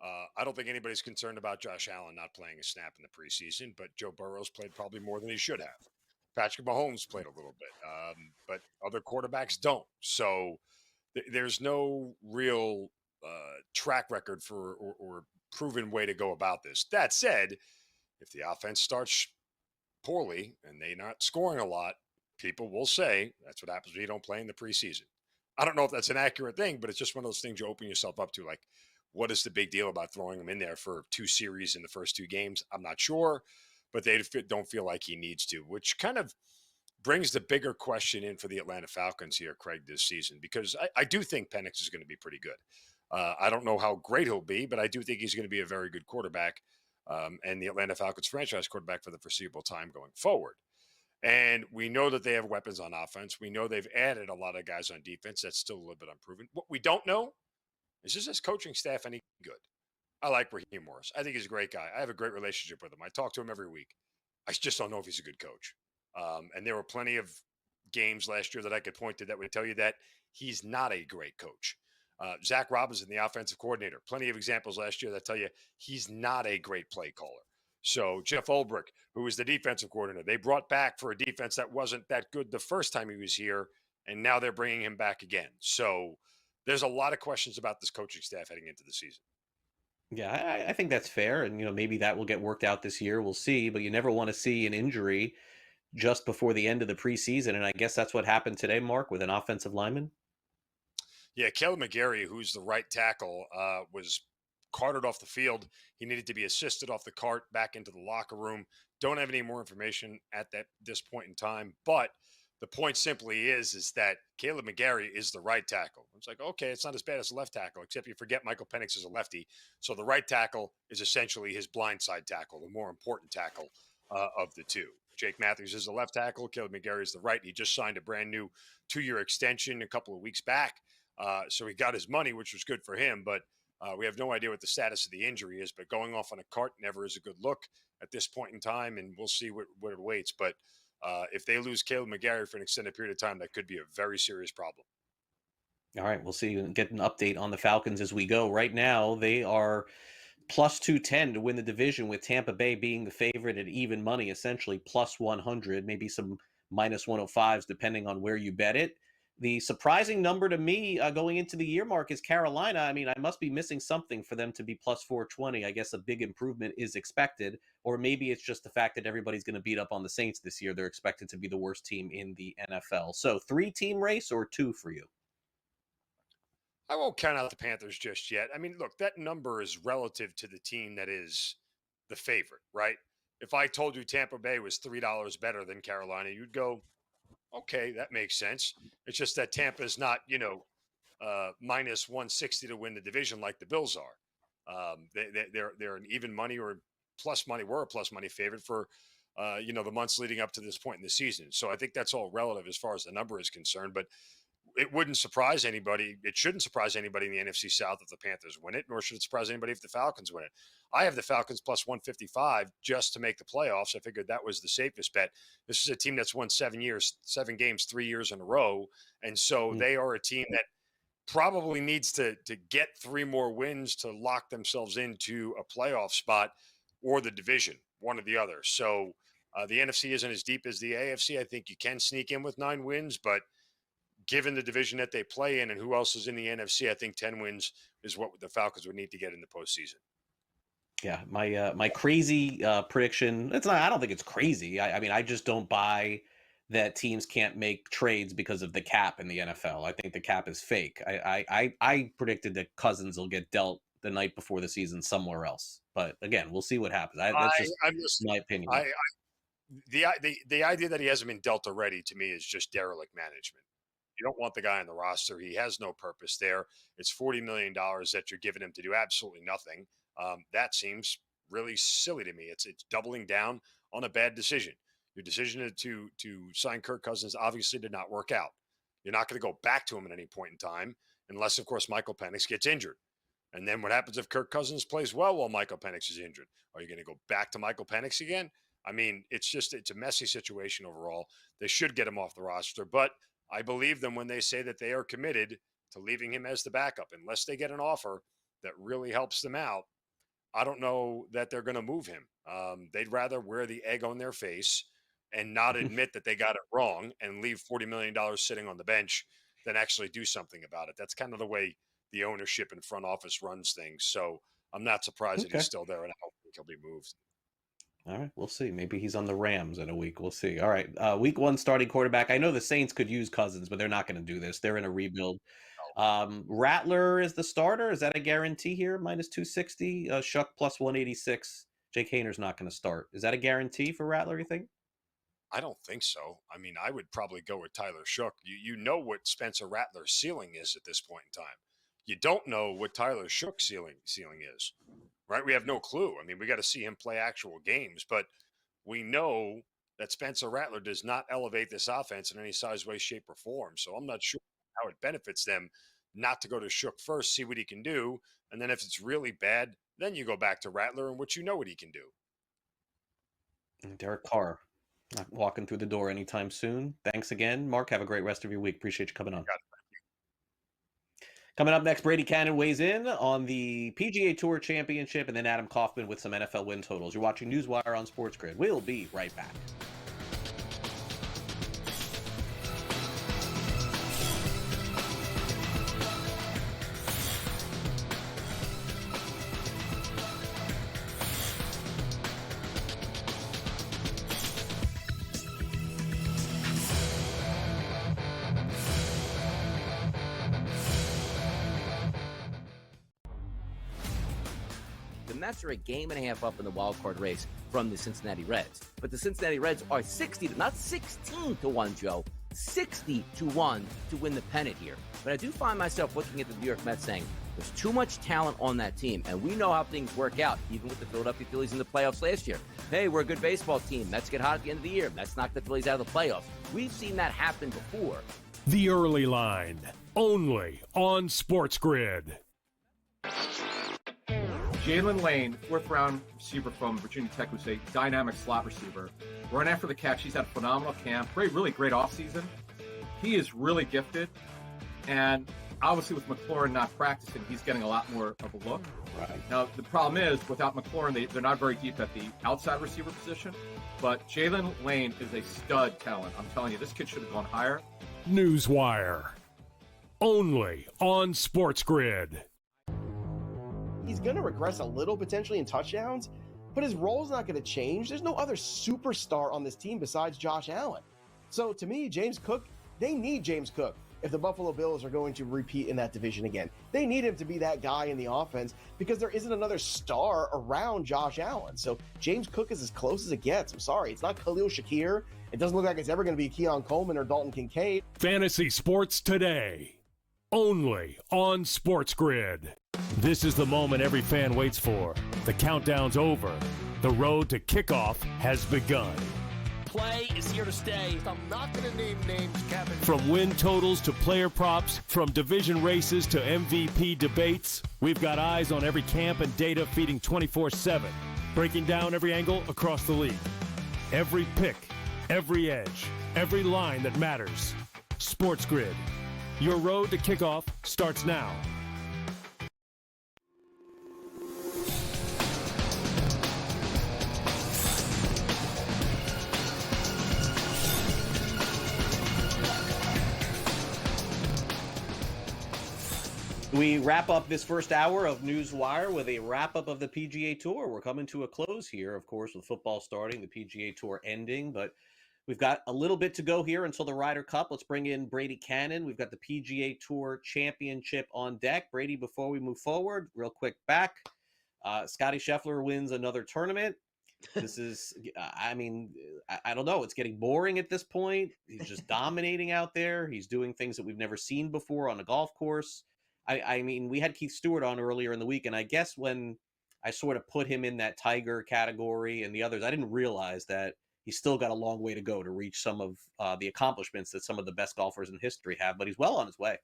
Speaker 22: I don't think anybody's concerned about Josh Allen not playing a snap in the preseason, but Joe Burrow's played probably more than he should have. Patrick Mahomes played a little bit, but other quarterbacks don't. So there's no real track record for or proven way to go about this. That said, if the offense starts poorly and they're not scoring a lot, people will say that's what happens when you don't play in the preseason. I don't know if that's an accurate thing, but it's just one of those things you open yourself up to. Like, what is the big deal about throwing him in there for 2 series in the first 2 games? I'm not sure, but they don't feel like he needs to, which kind of brings the bigger question in for the Atlanta Falcons here, Craig, this season, because I do think Penix is going to be pretty good. I don't know how great he'll be, but I do think he's going to be a very good quarterback and the Atlanta Falcons franchise quarterback for the foreseeable time going forward. And we know that they have weapons on offense. We know they've added a lot of guys on defense. That's still a little bit unproven. What we don't know is this coaching staff any good? I like Raheem Morris. I think he's a great guy. I have a great relationship with him. I talk to him every week. I just don't know if he's a good coach. And there were plenty of games last year that I could point to that would tell you that he's not a great coach. Zach Robinson, the offensive coordinator, plenty of examples last year that tell you he's not a great play caller. So Jeff Ulbrich, who was the defensive coordinator, they brought back for a defense that wasn't that good the first time he was here, and now they're bringing him back again. So there's a lot of questions about this coaching staff heading into the season.
Speaker 6: Yeah, I think that's fair, and maybe that will get worked out this year. We'll see, but you never want to see an injury just before the end of the preseason, and I guess that's what happened today, Mark, with an offensive lineman.
Speaker 22: Yeah, Caleb McGarry, who's the right tackle, was carted off the field. He needed to be assisted off the cart back into the locker room. Don't have any more information at this point in time, but the point simply is that Caleb McGarry is the right tackle. It's like, okay, it's not as bad as a left tackle, except you forget Michael Penix is a lefty. So the right tackle is essentially his blindside tackle, the more important tackle of the two. Jake Matthews is the left tackle. Caleb McGarry is the right. He just signed a brand new 2-year extension a couple of weeks back. So he got his money, which was good for him. But we have no idea what the status of the injury is. But going off on a cart never is a good look at this point in time. And we'll see what it awaits. But if they lose Caleb McGarry for an extended period of time, that could be a very serious problem.
Speaker 6: All right, we'll see and get an update on the Falcons as we go. Right now, they are plus 210 to win the division, with Tampa Bay being the favorite at even money, essentially plus 100, maybe some minus 105s depending on where you bet it. The surprising number to me going into the year, Mark, is Carolina. I mean, I must be missing something for them to be plus 420. I guess a big improvement is expected, or maybe it's just the fact that everybody's going to beat up on the Saints this year. They're expected to be the worst team in the NFL. So 3-team race or 2 for you?
Speaker 22: I won't count out the Panthers just yet. I mean, look, that number is relative to the team that is the favorite, right? If I told you Tampa Bay was $3 better than Carolina, you'd go, okay, that makes sense. It's just that Tampa is not, minus 160 to win the division like the Bills are. They're an even money or plus money. We're a plus money favorite for, the months leading up to this point in the season. So I think that's all relative as far as the number is concerned. But it wouldn't surprise anybody. It shouldn't surprise anybody in the NFC South if the Panthers win it, nor should it surprise anybody if the Falcons win it. I have the Falcons plus 155 just to make the playoffs. I figured that was the safest bet. This is a team that's won 7 games, 3 years in a row. And so they are a team that probably needs to get 3 more wins to lock themselves into a playoff spot or the division, one or the other. So the NFC isn't as deep as the AFC. I think you can sneak in with 9 wins, but given the division that they play in and who else is in the NFC, I think 10 wins is what the Falcons would need to get in the postseason.
Speaker 6: Yeah, my crazy prediction. It's not. I don't think it's crazy. I mean, I just don't buy that teams can't make trades because of the cap in the NFL. I think the cap is fake. I predicted that Cousins will get dealt the night before the season somewhere else. But again, we'll see what happens. That's just my opinion.
Speaker 22: The idea that he hasn't been dealt already to me is just derelict management. You don't want the guy on the roster. He has no purpose there. It's $40 million that you're giving him to do absolutely nothing. That seems really silly to me. It's doubling down on a bad decision. Your decision to sign Kirk Cousins obviously did not work out. You're not going to go back to him at any point in time unless, of course, Michael Penix gets injured. And then what happens if Kirk Cousins plays well while Michael Penix is injured? Are you going to go back to Michael Penix again? I mean, it's a messy situation overall. They should get him off the roster, but I believe them when they say that they are committed to leaving him as the backup. Unless they get an offer, that really helps them out, I don't know that they're going to move him. They'd rather wear the egg on their face and not admit that they got it wrong and leave $40 million sitting on the bench than actually do something about it. That's kind of the way the ownership and front office runs things. So I'm not surprised that he's still there, and I don't think he'll be moved.
Speaker 6: All right, we'll see. Maybe he's on the Rams in a week. We'll see. All right, week 1 starting quarterback. I know the Saints could use Cousins, but they're not going to do this. They're in a rebuild. Rattler is the starter. Is that a guarantee here? Minus 260. Shuck plus 186. Jake Hayner's not going to start. Is that a guarantee for Rattler, you think?
Speaker 22: I don't think so. I mean, I would probably go with Tyler Shook. You know what Spencer Rattler's ceiling is at this point in time. You don't know what Tyler Shook's ceiling is, right? We have no clue. I mean, we got to see him play actual games, but we know that Spencer Rattler does not elevate this offense in any size, way, shape, or form. So I'm not sure how it benefits them not to go to Shook first, see what he can do, and then if it's really bad, then you go back to Rattler and what you know what he can do.
Speaker 6: Derek Carr not walking through the door anytime soon. Thanks again, Mark. Have a great rest of your week. Appreciate you coming on. Coming up next, Brady Cannon weighs in on the PGA Tour Championship, and then Adam Kaufman with some NFL win totals. You're watching NewsWire on SportsGrid. We'll be right back.
Speaker 5: The Mets are a game and a half up in the wild card race from the Cincinnati Reds. But the Cincinnati Reds are 16 to 1, Joe. 60 to 1 to win the pennant here. But I do find myself looking at the New York Mets saying, there's too much talent on that team, and we know how things work out, even with the Philadelphia Phillies in the playoffs last year. Hey, we're a good baseball team. Mets get hot at the end of the year. Mets knock the Phillies out of the playoffs. We've seen that happen before.
Speaker 2: The Early Line, only on SportsGrid.
Speaker 7: Jalen Lane, 4th round receiver from Virginia Tech, who's a dynamic slot receiver. Run after the catch. He's had a phenomenal camp. Really great offseason. He is really gifted. And obviously with McLaurin not practicing, he's getting a lot more of a look.
Speaker 6: Right.
Speaker 7: Now, the problem is, without McLaurin, they're not very deep at the outside receiver position. But Jalen Lane is a stud talent. I'm telling you, this kid should have gone higher.
Speaker 2: NewsWire, only on SportsGrid.
Speaker 15: He's going to regress a little potentially in touchdowns, but his role's not going to change. There's no other superstar on this team besides Josh Allen. So to me, James Cook, they need James Cook if the Buffalo Bills are going to repeat in that division again. They need him to be that guy in the offense because there isn't another star around Josh Allen. So James Cook is as close as it gets. I'm sorry, it's not Khalil Shakir. It doesn't look like it's ever going to be Keon Coleman or Dalton Kincaid.
Speaker 2: Fantasy Sports Today, only on SportsGrid. This is the moment every fan waits for. The countdown's over. The road to kickoff has begun.
Speaker 14: Play is here to stay. I'm not going to name names, Kevin.
Speaker 2: From win totals to player props, from division races to MVP debates, we've got eyes on every camp and data feeding 24/7, breaking down every angle across the league. Every pick, every edge, every line that matters. SportsGrid. Your road to kickoff starts now.
Speaker 6: We wrap up this first hour of NewsWire with a wrap-up of the PGA Tour. We're coming to a close here, of course, with football starting, the PGA Tour ending, but we've got a little bit to go here until the Ryder Cup. Let's bring in Brady Cannon. We've got the PGA Tour Championship on deck. Brady, before we move forward, real quick back. Scotty Scheffler wins another tournament. This is, I don't know. It's getting boring at this point. He's just dominating out there. He's doing things that we've never seen before on a golf course. I mean, we had Keith Stewart on earlier in the week, and I guess when I sort of put him in that Tiger category and the others, I didn't realize that he's still got a long way to go to reach some of the accomplishments that some of the best golfers in history have, but he's well on his way.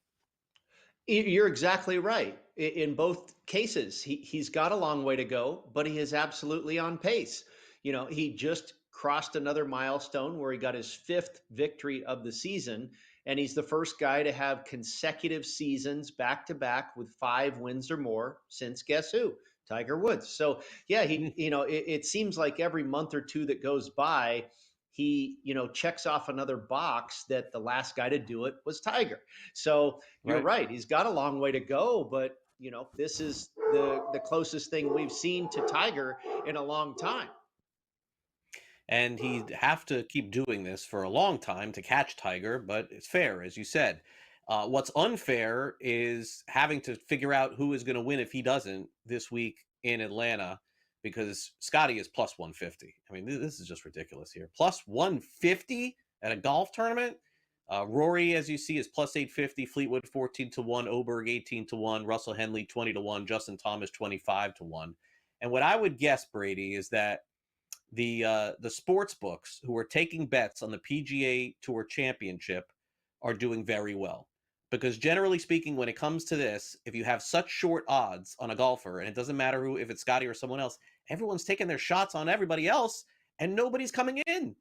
Speaker 9: You're exactly right. In both cases, he's got a long way to go, but he is absolutely on pace. You know, he just crossed another milestone where he got his 5th victory of the season. And he's the first guy to have consecutive seasons back to back with 5 wins or more since guess who? Tiger Woods. So yeah, it seems like every month or two that goes by, he, checks off another box that the last guy to do it was Tiger. So you're right. He's got a long way to go, but this is the closest thing we've seen to Tiger in a long time.
Speaker 6: And he'd have to keep doing this for a long time to catch Tiger, but it's fair, as you said. What's unfair is having to figure out who is going to win if he doesn't this week in Atlanta, because Scotty is plus 150. I mean, this is just ridiculous here. Plus 150 at a golf tournament. Rory, as you see, is plus 850. Fleetwood 14-1. Oberg 18-1. Russell Henley 20-1. Justin Thomas 25-1. And what I would guess, Brady, is that the sports books who are taking bets on the PGA Tour Championship are doing very well. Because generally speaking, when it comes to this, if you have such short odds on a golfer, and it doesn't matter who, if it's Scotty or someone else, everyone's taking their shots on everybody else, and nobody's coming in.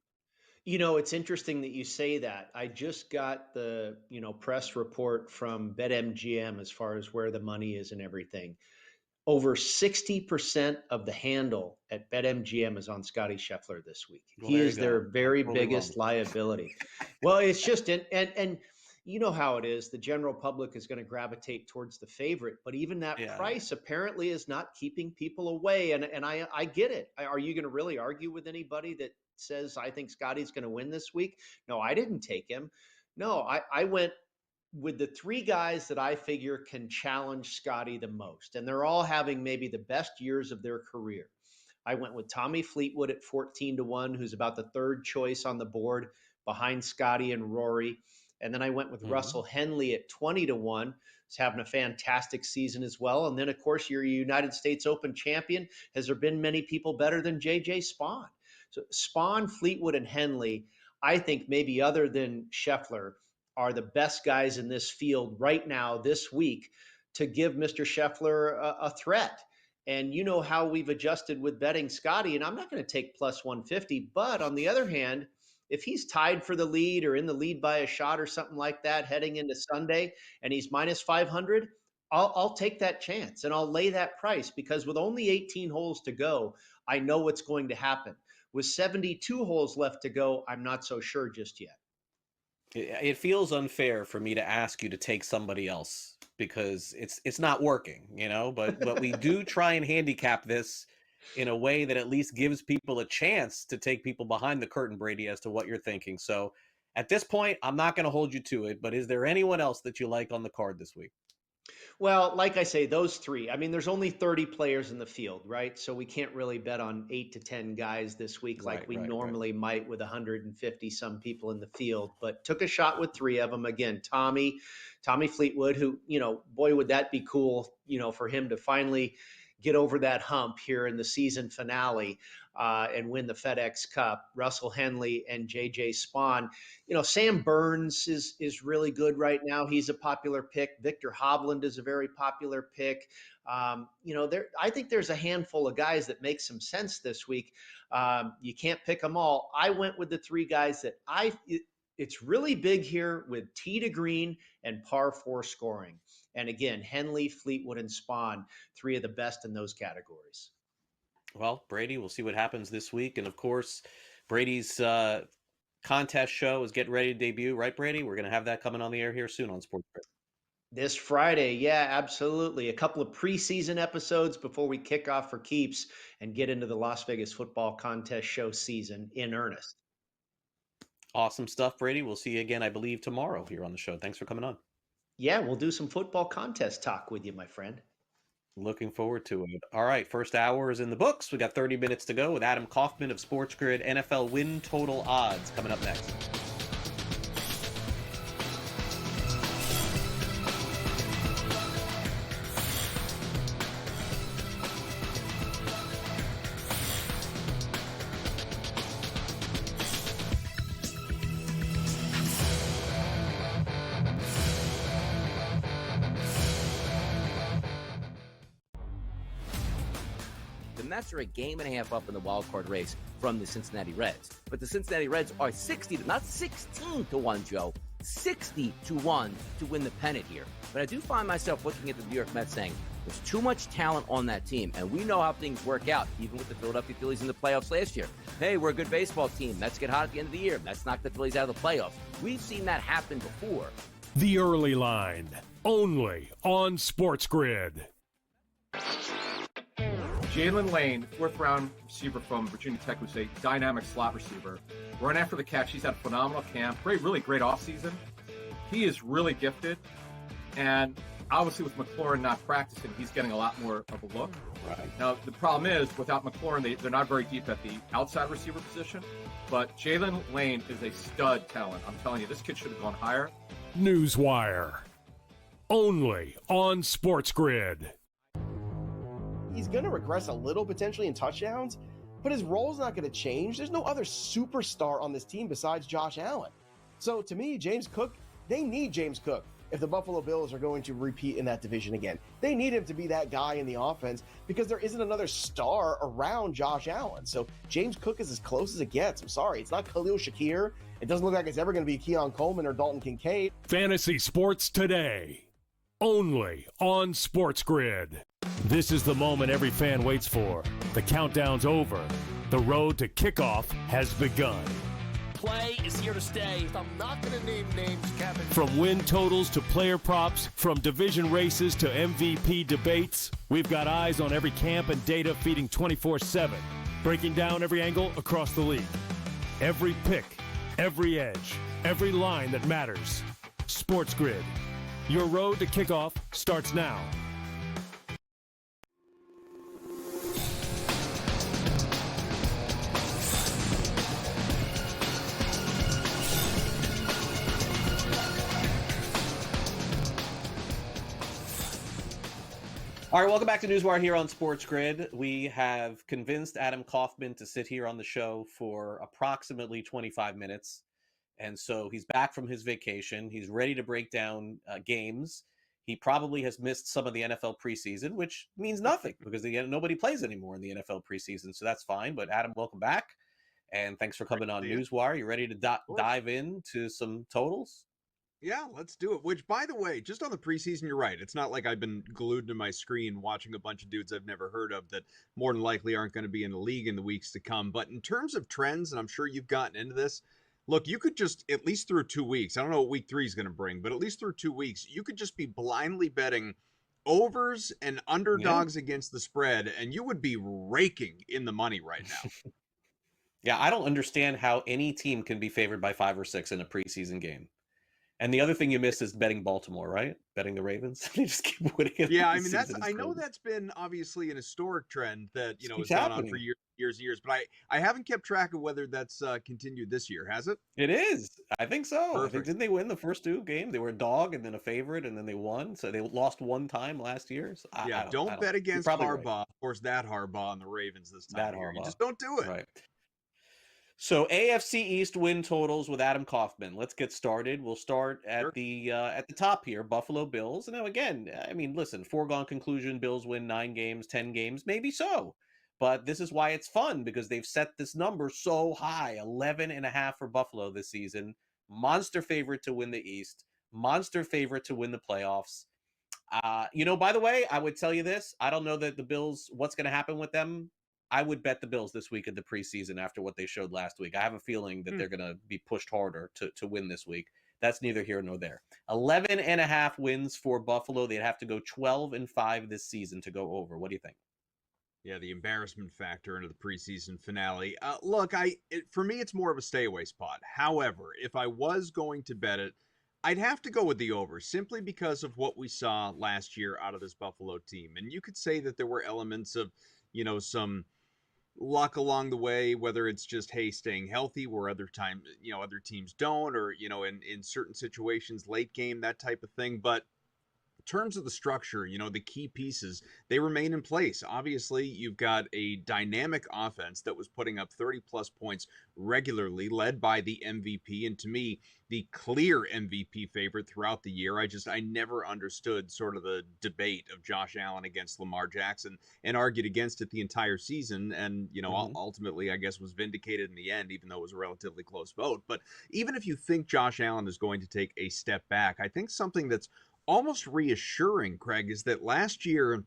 Speaker 9: It's interesting that you say that. I just got the, press report from BetMGM as far as where the money is and everything. Over 60% of the handle at BetMGM is on Scotty Scheffler this week.
Speaker 6: Well,
Speaker 9: he is their very biggest liability. Well, it's just, and you know how it is. The general public is going to gravitate towards the favorite, but even that price apparently is not keeping people away. And I get it. Are you going to really argue with anybody that says, I think Scotty's going to win this week? No, I didn't take him. No, I went with the 3 guys that I figure can challenge Scotty the most, and they're all having maybe the best years of their career. I went with Tommy Fleetwood at 14-1, who's about the 3rd choice on the board behind Scotty and Rory. And then I went with Russell Henley at 20-1. He's having a fantastic season as well. And then, of course, your United States Open champion. Has there been many people better than J.J. Spaun? So Spaun, Fleetwood, and Henley, I think maybe other than Scheffler, are the best guys in this field right now this week to give Mr. Scheffler a threat. And you know how we've adjusted with betting Scotty, and I'm not going to take plus 150. But on the other hand, if he's tied for the lead or in the lead by a shot or something like that heading into Sunday, and he's minus 500, I'll take that chance and I'll lay that price, because with only 18 holes to go, I know what's going to happen. With 72 holes left to go, I'm not so sure just yet.
Speaker 6: It feels unfair for me to ask you to take somebody else because it's not working, but we do try and handicap this in a way that at least gives people a chance to take people behind the curtain, Brady, as to what you're thinking. So at this point, I'm not going to hold you to it, but is there anyone else that you like on the card this week?
Speaker 9: Well, like I say, those 3. I mean, there's only 30 players in the field, right? So we can't really bet on 8 to 10 guys this week like we normally might with 150 some people in the field. But took a shot with 3 of them. Again, Tommy Fleetwood, who, boy, would that be cool, for him to finally get over that hump here in the season finale and win the FedEx Cup. Russell Henley and J.J. Spaun. Sam Burns is really good right now. He's a popular pick. Victor Hovland is a very popular pick. I think there's a handful of guys that make some sense this week. You can't pick them all. I went with the 3 guys that it's really big here with tee to green and par 4 scoring. And again, Henley, Fleetwood, and Spaun, 3 of the best in those categories.
Speaker 6: Well, Brady, we'll see what happens this week. And of course, Brady's contest show is getting ready to debut, right, Brady? We're going to have that coming on the air here soon on SportsGrid.
Speaker 9: This Friday, yeah, absolutely. A couple of preseason episodes before we kick off for keeps and get into the Las Vegas football contest show season in earnest.
Speaker 6: Awesome stuff, Brady. We'll see you again, I believe, tomorrow here on the show. Thanks for coming on.
Speaker 9: Yeah, we'll do some football contest talk with you, my friend.
Speaker 6: Looking forward to it. All right, first hour is in the books. We got 30 minutes to go with Adam Kaufman of SportsGrid. NFL win total odds coming up next.
Speaker 5: Mets are a game and a half up in the wild card race from the Cincinnati Reds. But the Cincinnati Reds are 60, not 16-1, Joe, 60-1 to win the pennant here. But I do find myself looking at the New York Mets saying, there's too much talent on that team, and we know how things work out, even with the Philadelphia Phillies in the playoffs last year. Hey, we're a good baseball team. Mets get hot at the end of the year. Mets knock the Phillies out of the playoffs. We've seen that happen before.
Speaker 2: The Early Line, only on SportsGrid.
Speaker 7: Jalen Lane, fourth-round receiver from Virginia Tech, who's a dynamic slot receiver. Run after the catch. He's had a phenomenal camp. Really great offseason. He is really gifted. And obviously with McLaurin not practicing, he's getting a lot more of a look.
Speaker 5: Right.
Speaker 7: Now, the problem is, without McLaurin, they're not very deep at the outside receiver position. But Jalen Lane is a stud talent. I'm telling you, this kid should have gone higher.
Speaker 2: NewsWire, only on SportsGrid.
Speaker 15: He's going to regress a little potentially in touchdowns, but his role's not going to change. There's no other superstar on this team besides Josh Allen. So to me, James Cook, they need James Cook if the Buffalo Bills are going to repeat in that division again. They need him to be that guy in the offense because there isn't another star around Josh Allen. So James Cook is as close as it gets. I'm sorry. It's not Khalil Shakir. It doesn't look like it's ever going to be Keon Coleman or Dalton Kincaid.
Speaker 2: Fantasy Sports Today, only on SportsGrid. This is the moment every fan waits for. The countdown's over. The road to kickoff has begun.
Speaker 14: Play is here to stay. I'm not going to name names, Kevin.
Speaker 2: From win totals to player props, from division races to MVP debates, we've got eyes on every camp and data feeding 24/7, breaking down every angle across the league. Every pick, every edge, every line that matters. SportsGrid. Your road to kickoff starts now.
Speaker 6: All right, welcome back to NewsWire here on SportsGrid. We have convinced Adam Kaufman to sit here on the show for approximately 25 minutes. And so he's back from his vacation. He's ready to break down games. He probably has missed some of the NFL preseason, which means nothing because nobody plays anymore in the NFL preseason. So that's fine. But Adam, welcome back. And thanks for coming on NewsWire. You ready to dive into some totals?
Speaker 10: Yeah, let's do it. Which, by the way, just on the preseason, you're right. It's not like I've been glued to my screen watching a bunch of dudes I've never heard of that more than likely aren't going to be in the league in the weeks to come. But in terms of trends, and I'm sure you've gotten into this, look, you could just, at least through 2 weeks, I don't know what week 3 is going to bring, but at least through 2 weeks, you could just be blindly betting overs and underdogs against the spread, and you would be raking in the money right now.
Speaker 6: Yeah, I don't understand how any team can be favored by 5 or 6 in a preseason game. And the other thing you missed is betting Baltimore, right? Betting the Ravens. They just keep winning.
Speaker 10: Yeah, I mean I know that's been obviously an historic trend that has gone on for years and years. But I haven't kept track of whether that's continued this year. Has it?
Speaker 6: It is. I think so.
Speaker 10: Perfect.
Speaker 6: I think, didn't they win the first 2 games? They were a dog and then a favorite, and then they won. So they lost 1 time last year. So
Speaker 10: I don't bet against Harbaugh. Right. Of course, that Harbaugh and the Ravens this time of year. You just don't do it.
Speaker 6: Right. So AFC East win totals with Adam Kaufman. Let's get started. We'll start at the top here. Buffalo Bills. Now again, I mean, listen, foregone conclusion. Bills win 9 games, 10 games, maybe so. But this is why it's fun because they've set this number so high, 11.5 for Buffalo this season. Monster favorite to win the East. Monster favorite to win the playoffs. By the way, I would tell you this. I don't know that the Bills. What's going to happen with them? I would bet the Bills this week in the preseason after what they showed last week. I have a feeling that they're going to be pushed harder to win this week. That's neither here nor there. 11.5 wins for Buffalo. They'd have to go 12-5 this season to go over. What do you think?
Speaker 10: Yeah, the embarrassment factor into the preseason finale. Look, for me, it's more of a stay away spot. However, if I was going to bet it, I'd have to go with the over simply because of what we saw last year out of this Buffalo team. And you could say that there were elements of, some luck along the way, whether it's just, hey, staying healthy where other teams don't, or, in certain situations, late game, that type of thing. But terms of the structure, the key pieces, they remain in place. Obviously, you've got a dynamic offense that was putting up 30-plus points regularly, led by the MVP, and to me, the clear MVP favorite throughout the year. I never understood sort of the debate of Josh Allen against Lamar Jackson and argued against it the entire season. And, ultimately, I guess, was vindicated in the end, even though it was a relatively close vote. But even if you think Josh Allen is going to take a step back, I think something that's almost reassuring, Craig, is that last year,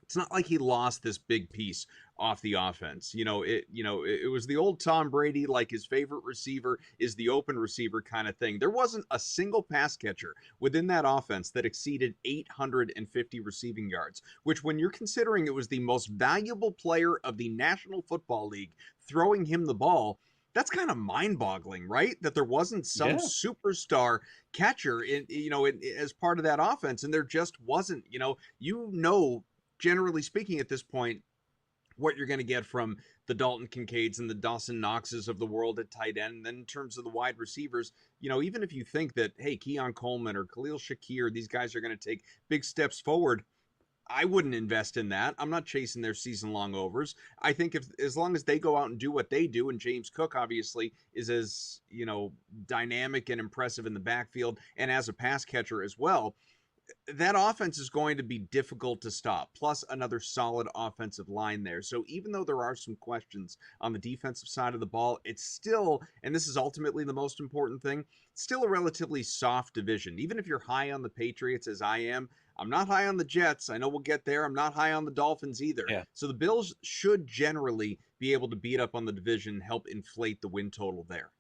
Speaker 10: it's not like he lost this big piece off the offense. It was the old Tom Brady, like his favorite receiver is the open receiver kind of thing. There wasn't a single pass catcher within that offense that exceeded 850 receiving yards, which when you're considering it was the most valuable player of the National Football League throwing him the ball, that's kind of mind-boggling, right? That there wasn't some superstar catcher as part of that offense, and there just wasn't. Generally speaking at this point, what you're going to get from the Dalton Kincaids and the Dawson Knoxes of the world at tight end. And then in terms of the wide receivers, even if you think that, hey, Keon Coleman or Khalil Shakir, these guys are going to take big steps forward, I wouldn't invest in that. I'm not chasing their season-long overs. I think as long as they go out and do what they do, and James Cook obviously is as, dynamic and impressive in the backfield and as a pass catcher as well, that offense is going to be difficult to stop, plus another solid offensive line there. So even though there are some questions on the defensive side of the ball, it's still, and this is ultimately the most important thing, still a relatively soft division. Even if you're high on the Patriots, as I am, I'm not high on the Jets. I know we'll get there. I'm not high on the Dolphins either. Yeah. So the Bills should generally be able to beat up on the division, help inflate the win total there.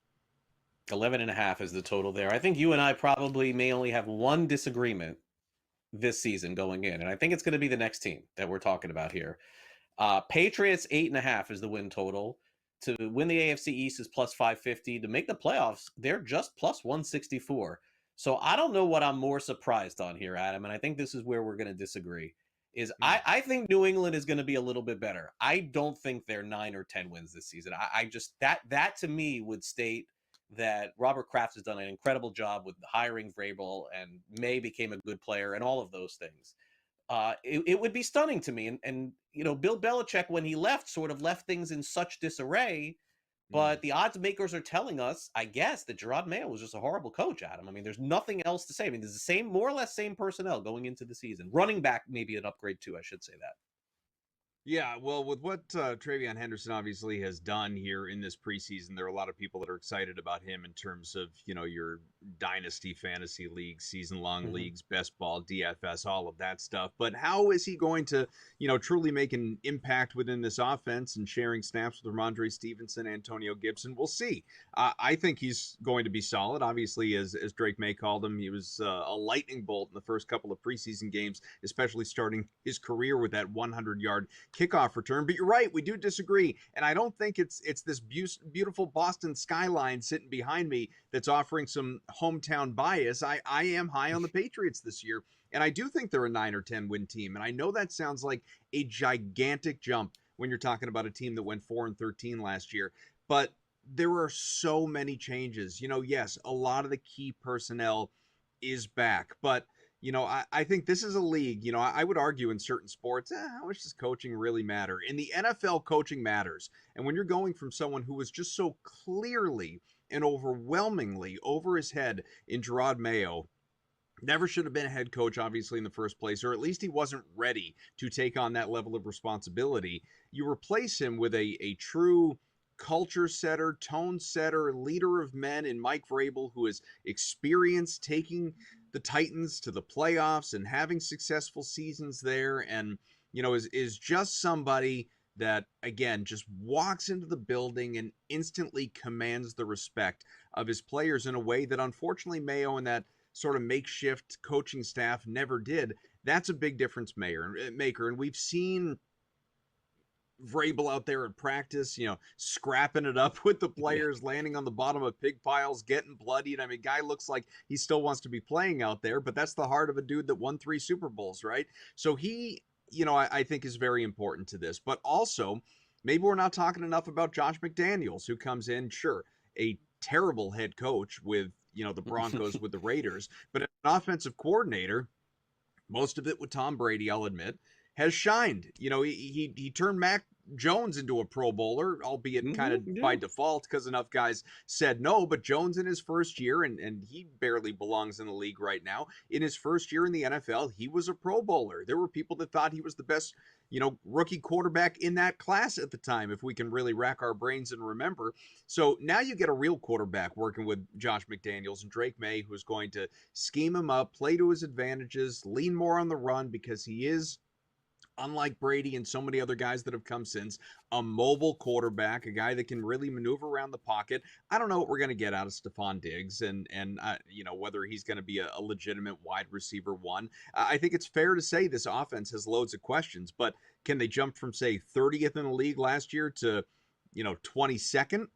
Speaker 6: 11.5 is the total there. I think you and I probably may only have one disagreement this season going in, and I think it's going to be the next team that we're talking about here. Patriots 8.5 is the win total. To win the AFC East is plus 550. To make the playoffs, they're just plus 164. So I don't know what I'm more surprised on here, Adam, and I think this is where we're going to disagree. I think New England is going to be a little bit better. I don't think they're 9 or 10 wins this season. I just that to me would state that Robert Kraft has done an incredible job with hiring Vrabel, and May became a good player, and all of those things. It would be stunning to me. And Bill Belichick, when he left, sort of left things in such disarray. But the odds makers are telling us, I guess, that Gerard Mayo was just a horrible coach, Adam. I mean, there's nothing else to say. I mean, there's the more or less same personnel going into the season. Running back, maybe an upgrade too, I should say that.
Speaker 10: Yeah, well, with what Travion Henderson obviously has done here in this preseason, there are a lot of people that are excited about him in terms of, your dynasty fantasy leagues, season-long leagues, best ball, DFS, all of that stuff. But how is he going to, truly make an impact within this offense and sharing snaps with Ramondre Stevenson, Antonio Gibson? We'll see. I think he's going to be solid. Obviously, as Drake May called him, he was a lightning bolt in the first couple of preseason games, especially starting his career with that 100-yard kickoff return. But you're right, we do disagree, and I don't think it's this beautiful Boston skyline sitting behind me that's offering some hometown bias. I am high on the Patriots this year, and I do think they're a 9 or 10 win team. And I know that sounds like a gigantic jump when you're talking about a team that went 4-13 last year, but there are so many changes. Yes, a lot of the key personnel is back, but I think this is a league, I would argue in certain sports, how much does coaching really matter? In the NFL, coaching matters. And when you're going from someone who was just so clearly and overwhelmingly over his head in Gerard Mayo, never should have been a head coach, obviously, in the first place, or at least he wasn't ready to take on that level of responsibility. You replace him with a true culture setter, tone setter, leader of men in Mike Vrabel, who is experienced taking the Titans to the playoffs and having successful seasons there, and is just somebody that, again, just walks into the building and instantly commands the respect of his players in a way that unfortunately Mayo and that sort of makeshift coaching staff never did. That's a big difference maker, and we've seen Vrabel out there in practice, scrapping it up with the players, landing on the bottom of pig piles, getting bloodied. I mean, guy looks like he still wants to be playing out there, but that's the heart of a dude that won 3 Super Bowls, right? So he, I think is very important to this. But also, maybe we're not talking enough about Josh McDaniels, who comes in, sure, a terrible head coach with, the Broncos with the Raiders, but an offensive coordinator most of it with Tom Brady, I'll admit, has shined. You know, he turned Mac Jones into a Pro Bowler, albeit kind of by default because enough guys said no. But Jones in his first year, and he barely belongs in the league right now. In his first year in the NFL, he was a Pro Bowler. There were people that thought he was the best, rookie quarterback in that class at the time, if we can really rack our brains and remember. So now you get a real quarterback working with Josh McDaniels and Drake May, who's going to scheme him up, play to his advantages, lean more on the run because he is, unlike Brady and so many other guys that have come since, a mobile quarterback, a guy that can really maneuver around the pocket. I don't know what we're going to get out of Stephon Diggs and whether he's going to be a legitimate wide receiver one. I think it's fair to say this offense has loads of questions, but can they jump from, say, 30th in the league last year to, 22nd?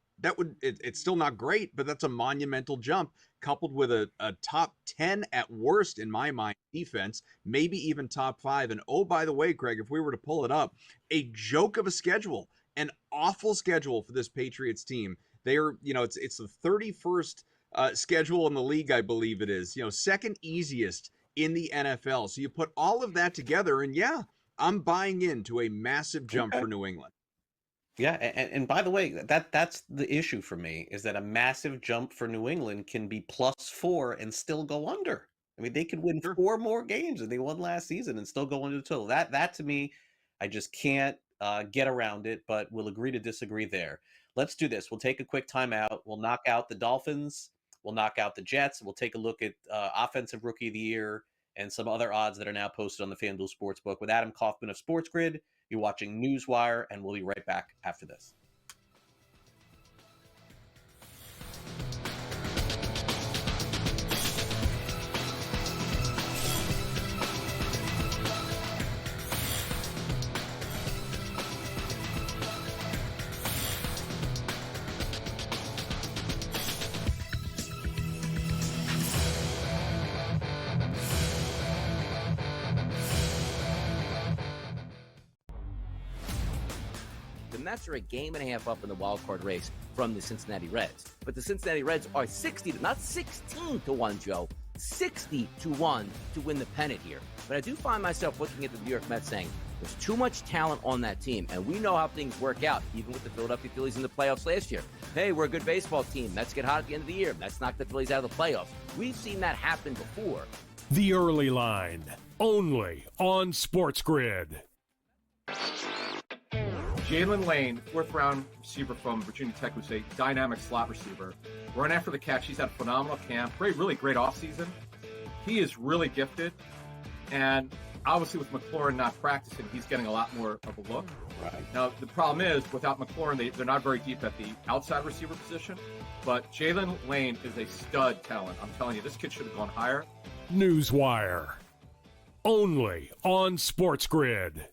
Speaker 10: It's still not great, but that's a monumental jump, coupled with a top 10 at worst, in my mind, defense, maybe even top 5. And oh, by the way, Craig, if we were to pull it up, a joke of a schedule, an awful schedule for this Patriots team. They are, it's the 31st schedule in the league, I believe it is, second easiest in the NFL. So you put all of that together, and yeah, I'm buying into a massive jump for New England.
Speaker 6: Yeah, and by the way, that's the issue for me, is that a massive jump for New England can be +4 and still go under. I mean, they could win 4 more games than they won last season and still go under the total. That to me, I just can't get around it, but we'll agree to disagree there. Let's do this. We'll take a quick timeout. We'll knock out the Dolphins. We'll knock out the Jets. We'll take a look at Offensive Rookie of the Year and some other odds that are now posted on the FanDuel Sportsbook with Adam Kaufman of SportsGrid. You're watching NewsWire, and we'll be right back after this.
Speaker 5: The Mets are a game and a half up in the wild card race from the Cincinnati Reds. But the Cincinnati Reds are 16 to 1, Joe. 60 to 1 to win the pennant here. But I do find myself looking at the New York Mets saying, there's too much talent on that team. And we know how things work out, even with the Philadelphia Phillies in the playoffs last year. Hey, we're a good baseball team. Mets get hot at the end of the year. Mets knock the Phillies out of the playoffs. We've seen that happen before.
Speaker 2: The Early Line, only on SportsGrid.
Speaker 7: Jalen Lane, 4th round receiver from Virginia Tech, who's a dynamic slot receiver. Run after the catch. He's had a phenomenal camp. Really great offseason. He is really gifted. And obviously with McLaurin not practicing, he's getting a lot more of a look. Right. Now, the problem is, without McLaurin, they're not very deep at the outside receiver position. But Jalen Lane is a stud talent. I'm telling you, this kid should have gone higher.
Speaker 2: NewsWire, only on SportsGrid.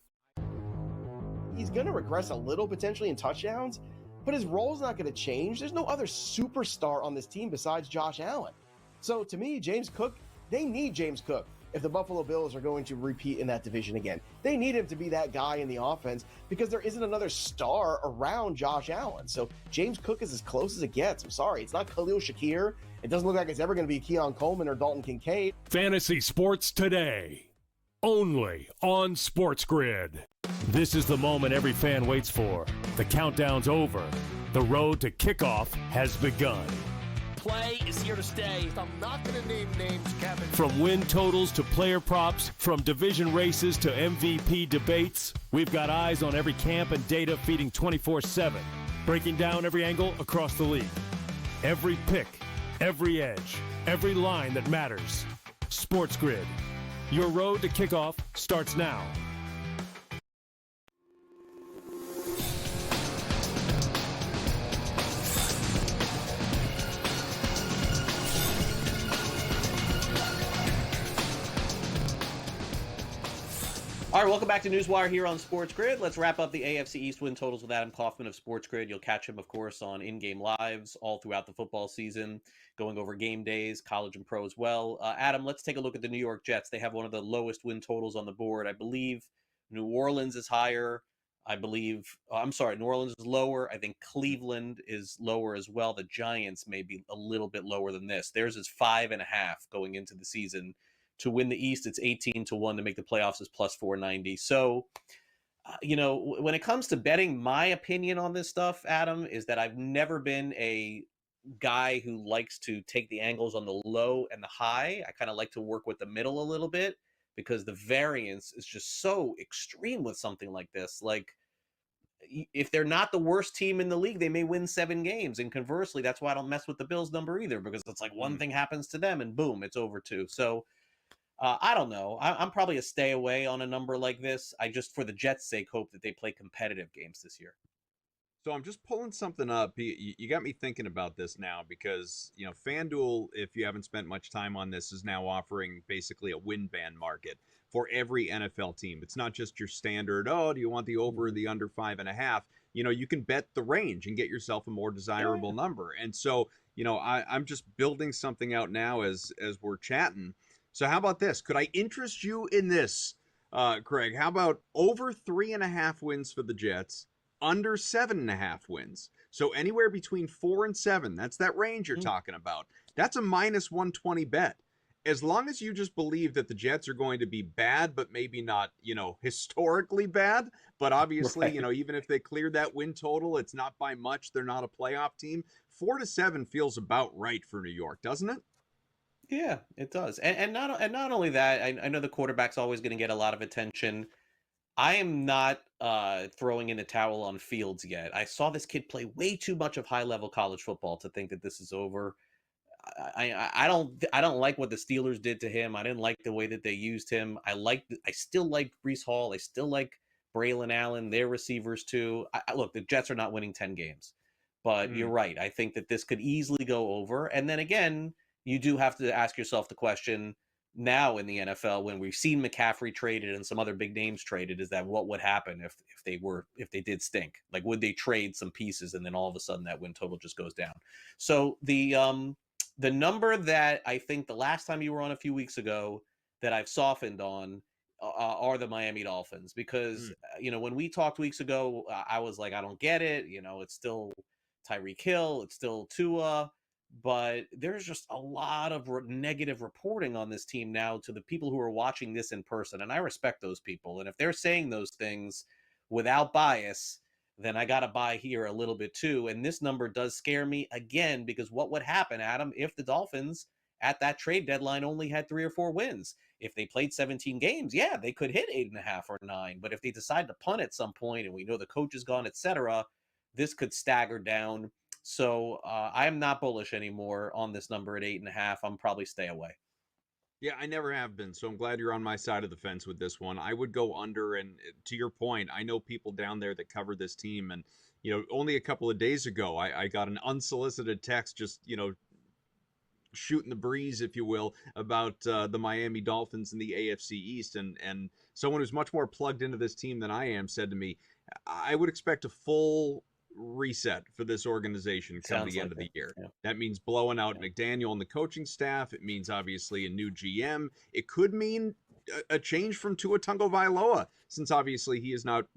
Speaker 15: He's going to regress a little potentially in touchdowns, but his role's not going to change. There's no other superstar on this team besides Josh Allen. So to me, James Cook, they need James Cook if the Buffalo Bills are going to repeat in that division again. They need him to be that guy in the offense because there isn't another star around Josh Allen. So James Cook is as close as it gets. I'm sorry, it's not Khalil Shakir. It doesn't look like it's ever going to be Keon Coleman or Dalton Kincaid.
Speaker 2: Fantasy Sports Today, only on SportsGrid. This is the moment every fan waits for. The countdown's over. The road to kickoff has begun.
Speaker 14: Play is here to stay. I'm not going to name names, Kevin.
Speaker 2: From win totals to player props, from division races to MVP debates, we've got eyes on every camp and data feeding 24/7, breaking down every angle across the league. Every pick, every edge, every line that matters. SportsGrid. Your road to kickoff starts now.
Speaker 6: All right, welcome back to NewsWire here on SportsGrid. Let's wrap up the AFC East win totals with Adam Kaufman of SportsGrid. You'll catch him, of course, on in-game lives all throughout the football season, going over game days, college and pro as well. Adam, let's take a look at the New York Jets. They have one of the lowest win totals on the board. I believe New Orleans is higher. New Orleans is lower. I think Cleveland is lower as well. The Giants may be a little bit lower than this. Theirs is 5.5 going into the season. To win the East, it's 18-1. To make the playoffs is plus 490. So, when it comes to betting, my opinion on this stuff, Adam, is that I've never been a guy who likes to take the angles on the low and the high. I kind of like to work with the middle a little bit because the variance is just so extreme with something like this. Like, if they're not the worst team in the league, they may win 7 games. And conversely, that's why I don't mess with the Bills number either, because it's like one thing happens to them and boom, it's over 2. So I don't know. I'm probably a stay away on a number like this. I just, for the Jets' sake, hope that they play competitive games this year.
Speaker 10: So I'm just pulling something up. You got me thinking about this now because, FanDuel, if you haven't spent much time on this, is now offering basically a win band market for every NFL team. It's not just your standard, do you want the over or the under 5.5? You can bet the range and get yourself a more desirable number. And so, I'm just building something out now as we're chatting. So how about this? Could I interest you in this, Craig? How about over 3.5 wins for the Jets, under 7.5 wins? So anywhere between 4 and 7, that's that range you're talking about. That's a minus 120 bet. As long as you just believe that the Jets are going to be bad, but maybe not, historically bad. But obviously, right. Even if they cleared that win total, it's not by much. They're not a playoff team. 4 to 7 feels about right for New York, doesn't it?
Speaker 6: Yeah, it does. And not only that, I know the quarterback's always going to get a lot of attention. I am not throwing in the towel on Fields yet. I saw this kid play way too much of high-level college football to think that this is over. I don't like what the Steelers did to him. I didn't like the way that they used him. I still like Breece Hall. I still like Braylon Allen, their receivers too. Look, the Jets are not winning 10 games, but you're right. I think that this could easily go over. And then again, you do have to ask yourself the question now in the NFL, when we've seen McCaffrey traded and some other big names traded, is that what would happen if they did stink? Like, would they trade some pieces and then all of a sudden that win total just goes down? So the number that I think the last time you were on a few weeks ago that I've softened on are the Miami Dolphins, because when we talked weeks ago, I was like, I don't get it. It's still Tyreek Hill, it's still Tua. But there's just a lot of negative reporting on this team now to the people who are watching this in person. And I respect those people. And if they're saying those things without bias, then I got to buy here a little bit too. And this number does scare me again, because what would happen, Adam, if the Dolphins at that trade deadline only had 3 or 4 wins? If they played 17 games, yeah, they could hit 8.5 or 9. But if they decide to punt at some point and we know the coach is gone, etc., this could stagger down. So I am not bullish anymore on this number at 8.5. I'm probably stay away.
Speaker 10: Yeah, I never have been. So I'm glad you're on my side of the fence with this one. I would go under. And to your point, I know people down there that cover this team. And, only a couple of days ago, I got an unsolicited text just, shooting the breeze, if you will, about the Miami Dolphins in the AFC East. And someone who's much more plugged into this team than I am said to me, I would expect a full reset for this organization come the end of the year. Yeah. That means blowing out McDaniel and the coaching staff. It means obviously a new GM. It could mean a change from Tua Tagovailoa, since obviously he is not,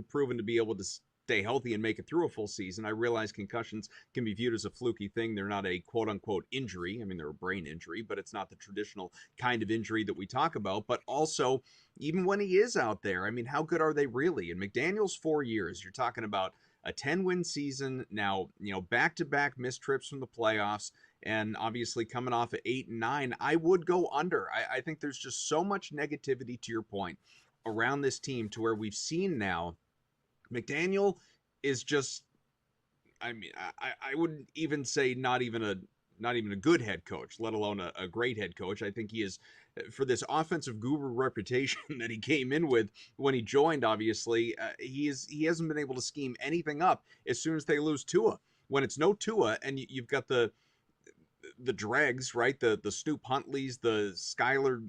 Speaker 10: proven to be able to stay healthy and make it through a full season. I realize concussions can be viewed as a fluky thing. They're not a quote unquote injury. I mean, they're a brain injury, but it's not the traditional kind of injury that we talk about. But also, even when he is out there, I mean, how good are they really? In McDaniel's 4 years, you're talking about a 10-win season now, back-to-back missed trips from the playoffs, and obviously coming off at 8 and 9, I would go under. I think there's just so much negativity, to your point, around this team, to where we've seen now McDaniel is just, I mean, I wouldn't even say not even a good head coach, let alone a great head coach. I think he is, for this offensive guru reputation that he came in with when he joined, obviously, he hasn't been able to scheme anything up as soon as they lose Tua. When it's no Tua and you've got the dregs, right? The Snoop Huntleys, the Skylar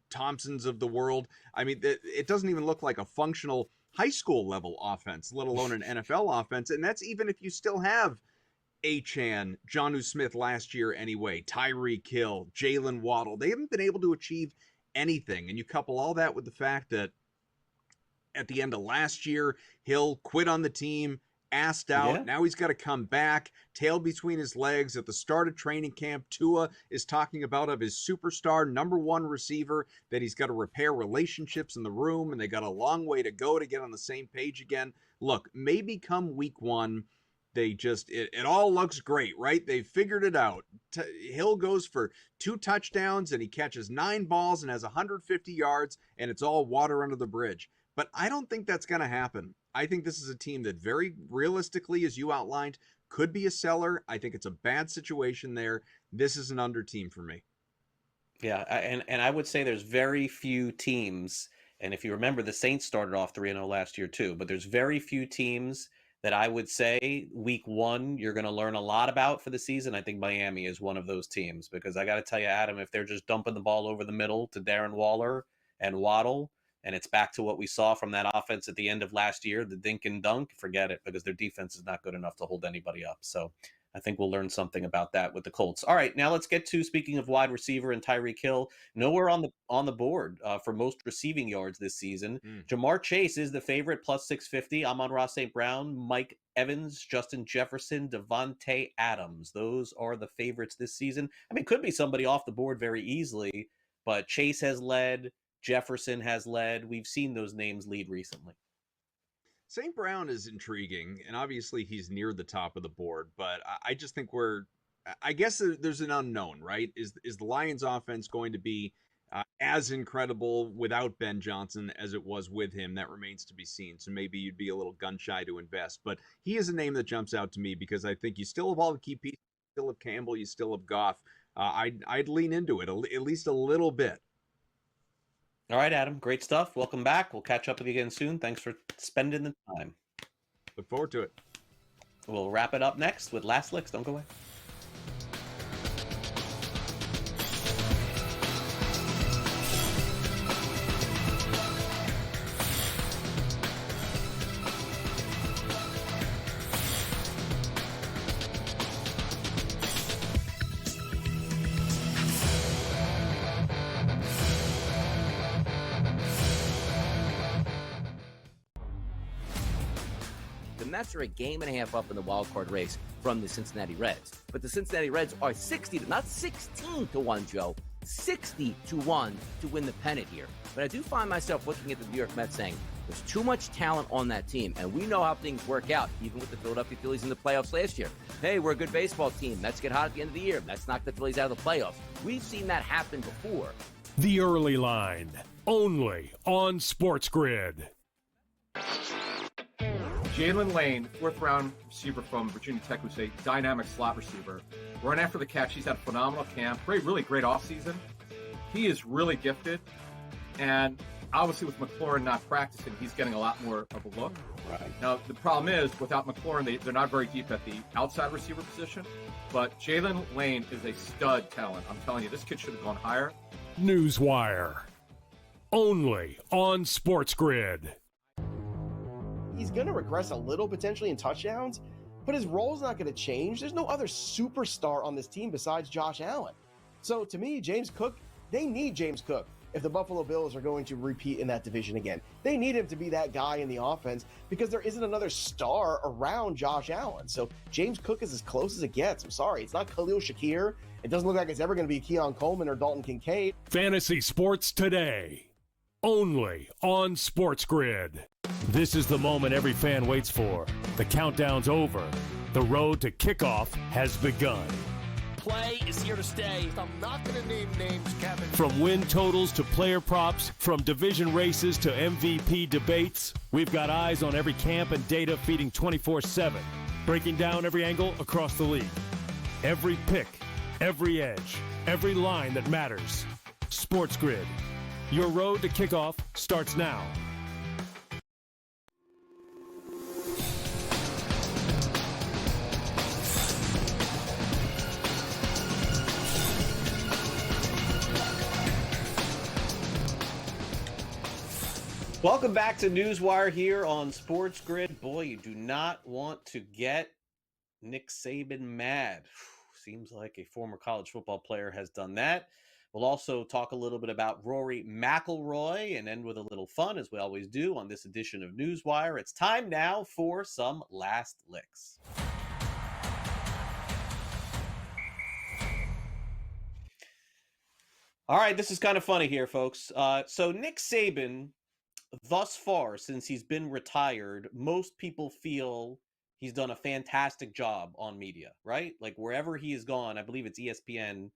Speaker 10: Thompsons of the world. I mean, it doesn't even look like a functional high school level offense, let alone an NFL offense. And that's even if you still have Achane, Jonnu Smith last year anyway, Tyreek Hill, Jalen Waddle. They haven't been able to achieve anything. And you couple all that with the fact that at the end of last year, Hill quit on the team, assed out.
Speaker 6: Yeah.
Speaker 10: Now he's got to come back, tail between his legs. At the start of training camp, Tua is talking about of his superstar number one receiver that he's got to repair relationships in the room, and they got a long way to go to get on the same page again. Look, maybe come week one, they just, it all looks great, right? They figured it out. Hill goes for 2 touchdowns and he catches 9 balls and has 150 yards, and it's all water under the bridge. But I don't think that's going to happen. I think this is a team that very realistically, as you outlined, could be a seller. I think it's a bad situation there. This is an under team for me.
Speaker 6: Yeah, and I would say there's very few teams, and if you remember, the Saints started off 3-0 last year too, but there's very few teams that I would say week one you're going to learn a lot about for the season. I think Miami is one of those teams, because I got to tell you, Adam, if they're just dumping the ball over the middle to Darren Waller and Waddle, and it's back to what we saw from that offense at the end of last year, the dink and dunk, forget it, because their defense is not good enough to hold anybody up. So I think we'll learn something about that with the Colts. All right, now let's get to, speaking of wide receiver and Tyreek Hill, nowhere on the board for most receiving yards this season. Jamar Chase is the favorite, plus 650. Amon-Ra St. Brown, Mike Evans, Justin Jefferson, Devontae Adams. Those are the favorites this season. I mean, could be somebody off the board very easily, but Chase has led, Jefferson has led. We've seen those names lead recently.
Speaker 10: St. Brown is intriguing, and obviously he's near the top of the board, but I just think I guess there's an unknown, right? Is the Lions offense going to be as incredible without Ben Johnson as it was with him? That remains to be seen. So maybe you'd be a little gun shy to invest, but he is a name that jumps out to me because I think you still have all the key pieces. You still have Campbell, you still have Goff. I'd lean into it at least a little bit.
Speaker 6: All right, Adam, great stuff. Welcome back. We'll catch up with you again soon. Thanks for spending the time.
Speaker 10: Look forward to it.
Speaker 6: We'll wrap it up next with Last Licks. Don't go away.
Speaker 5: The Mets are a game and a half up in the wild card race from the Cincinnati Reds. But the Cincinnati Reds are 16 to 1, Joe. 60 to 1 to win the pennant here. But I do find myself looking at the New York Mets saying, there's too much talent on that team, and we know how things work out, even with the Philadelphia Phillies in the playoffs last year. Hey, we're a good baseball team. Mets get hot at the end of the year. Mets knock the Phillies out of the playoffs. We've seen that happen before.
Speaker 2: The Early Line, only on SportsGrid.
Speaker 7: Jalen Lane, 4th round receiver from Virginia Tech, who's a dynamic slot receiver. Run after the catch. He's had a phenomenal camp. Really great offseason. He is really gifted. And obviously with McLaurin not practicing, he's getting a lot more of a look.
Speaker 6: Right.
Speaker 7: Now, the problem is, without McLaurin, they're not very deep at the outside receiver position. But Jalen Lane is a stud talent. I'm telling you, this kid should have gone higher.
Speaker 2: NewsWire, only on SportsGrid.
Speaker 15: He's going to regress a little potentially in touchdowns, but his role's not going to change. There's no other superstar on this team besides Josh Allen. So to me, James Cook, they need James Cook if the Buffalo Bills are going to repeat in that division again. They need him to be that guy in the offense because there isn't another star around Josh Allen. So James Cook is as close as it gets. I'm sorry. It's not Khalil Shakir. It doesn't look like it's ever going to be Keon Coleman or Dalton Kincaid.
Speaker 2: Fantasy Sports Today, only on SportsGrid. This is the moment every fan waits for. The countdown's over. The road to kickoff has begun.
Speaker 14: Play is here to stay. I'm not going to name names, Kevin.
Speaker 2: From win totals to player props, from division races to MVP debates, we've got eyes on every camp and data feeding 24/7, breaking down every angle across the league. Every pick, every edge, every line that matters. SportsGrid. Your road to kickoff starts now.
Speaker 6: Welcome back to NewsWire here on SportsGrid. Boy, you do not want to get Nick Saban mad. Seems like a former college football player has done that. We'll also talk a little bit about Rory McIlroy and end with a little fun, as we always do on this edition of NewsWire. It's time now for some Last Licks. All right, this is kind of funny here, folks. So Nick Saban, thus far, since he's been retired, most people feel he's done a fantastic job on media, right? Like wherever he has gone, I believe it's ESPN,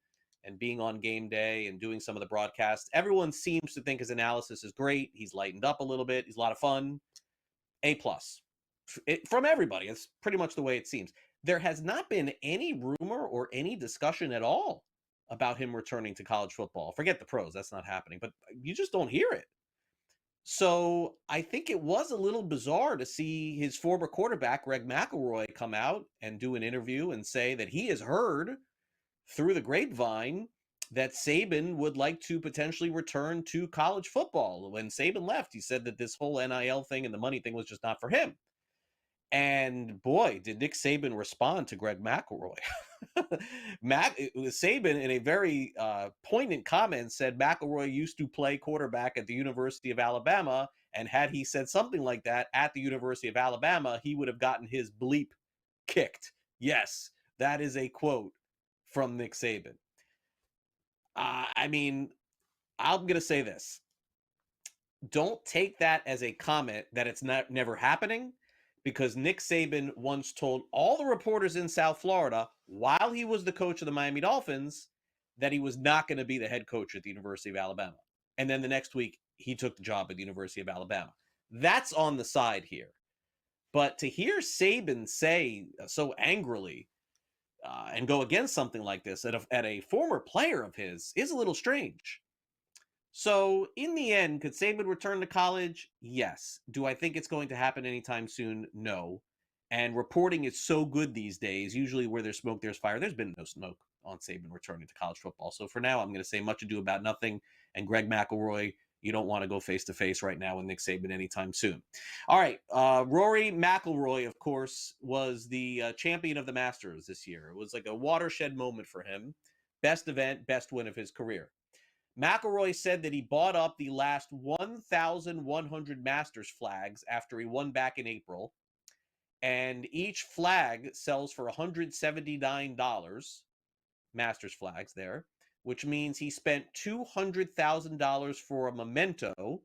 Speaker 6: and being on game day and doing some of the broadcasts, everyone seems to think his analysis is great. He's lightened up a little bit. He's a lot of fun. A+. From everybody. It's pretty much the way it seems. There has not been any rumor or any discussion at all about him returning to college football. Forget the pros. That's not happening. But you just don't hear it. So I think it was a little bizarre to see his former quarterback, Greg McElroy, come out and do an interview and say that he has heard through the grapevine that Saban would like to potentially return to college football. When Saban left, he said that this whole NIL thing and the money thing was just not for him. And boy, did Nick Saban respond to Greg McElroy. Saban, in a very poignant comment, said McElroy used to play quarterback at the University of Alabama, and had he said something like that at the University of Alabama, he would have gotten his bleep kicked. Yes, that is a quote from Nick Saban. I mean, I'm going to say this. Don't take that as a comment that it's never happening, because Nick Saban once told all the reporters in South Florida while he was the coach of the Miami Dolphins that he was not going to be the head coach at the University of Alabama. And then the next week, he took the job at the University of Alabama. That's on the side here. But to hear Saban say so angrily and go against something like this at a former player of his is a little strange. So in the end, could Saban return to college? Yes. Do I think it's going to happen anytime soon? No. And reporting is so good these days. Usually where there's smoke, there's fire. There's been no smoke on Saban returning to college football. So for now, I'm going to say much ado about nothing. And Greg McElroy, you don't want to go face-to-face right now with Nick Saban anytime soon. All right. Rory McIlroy, of course, was the champion of the Masters this year. It was like a watershed moment for him. Best event, best win of his career. McIlroy said that he bought up the last 1,100 Masters flags after he won back in April. And each flag sells for $179, Masters flags there, which means he spent $200,000 for a memento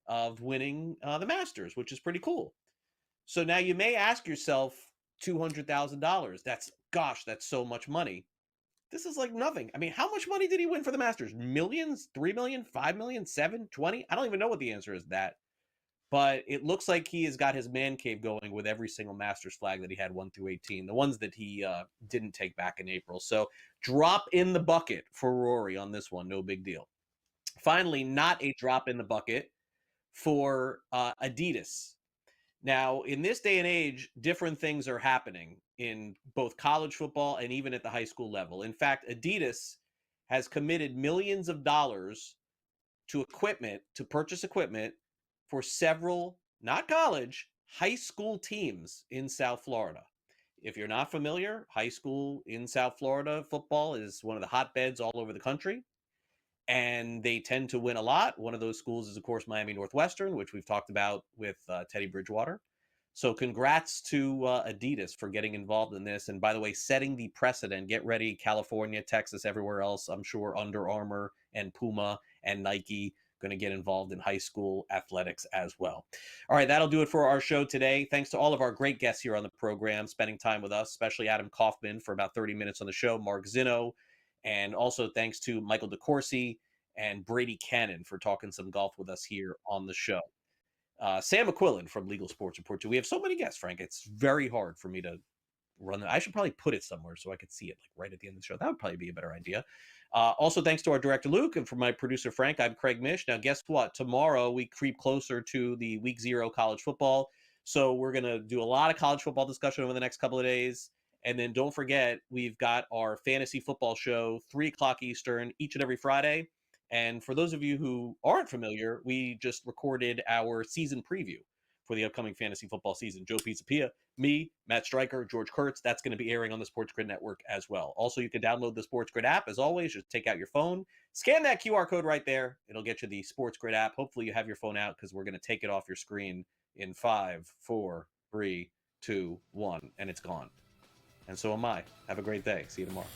Speaker 6: of winning the Masters, which is pretty cool. So now you may ask yourself, $200,000, that's so much money. This is like nothing. I mean, how much money did he win for the Masters? Millions? 3 million? 5 million? 7? 20? I don't even know what the answer is to that. But it looks like he has got his man cave going with every single Masters flag that he had 1 through 18. The ones that he didn't take back in April. So drop in the bucket for Rory on this one. No big deal. Finally, not a drop in the bucket for Adidas. Now, in this day and age, different things are happening in both college football and even at the high school level. In fact, Adidas has committed millions of dollars to purchase equipment for several, not college, high school teams in South Florida. If you're not familiar, high school in South Florida football is one of the hotbeds all over the country, and they tend to win a lot. One of those schools is, of course, Miami Northwestern, which we've talked about with Teddy Bridgewater. So congrats to Adidas for getting involved in this. And by the way, setting the precedent. Get ready, California, Texas, everywhere else. I'm sure Under Armour and Puma and Nike going to get involved in high school athletics as well. All right, that'll do it for our show today. Thanks to all of our great guests here on the program, spending time with us, especially Adam Kaufman for about 30 minutes on the show, Mark Zinno, and also thanks to Michael DeCourcy and Brady Cannon for talking some golf with us here on the show. Sam McQuillan from Legal Sports Report 2. We have so many guests, Frank. It's very hard for me to run that. I should probably put it somewhere so I could see it like right at the end of the show. That would probably be a better idea. Also, thanks to our director, Luke, and for my producer, Frank, I'm Craig Mish. Now, guess what? Tomorrow, we creep closer to the Week 0 college football. So we're going to do a lot of college football discussion over the next couple of days. And then don't forget, we've got our fantasy football show, 3 o'clock Eastern, each and every Friday. And for those of you who aren't familiar, we just recorded our season preview for the upcoming fantasy football season. Joe Pisapia, me, Matt Stryker, George Kurtz. That's going to be airing on the SportsGrid Network as well. Also, you can download the SportsGrid app. As always, just take out your phone, scan that QR code right there. It'll get you the SportsGrid app. Hopefully you have your phone out because we're going to take it off your screen in 5, 4, 3, 2, 1, and it's gone. And so am I. Have a great day. See you tomorrow.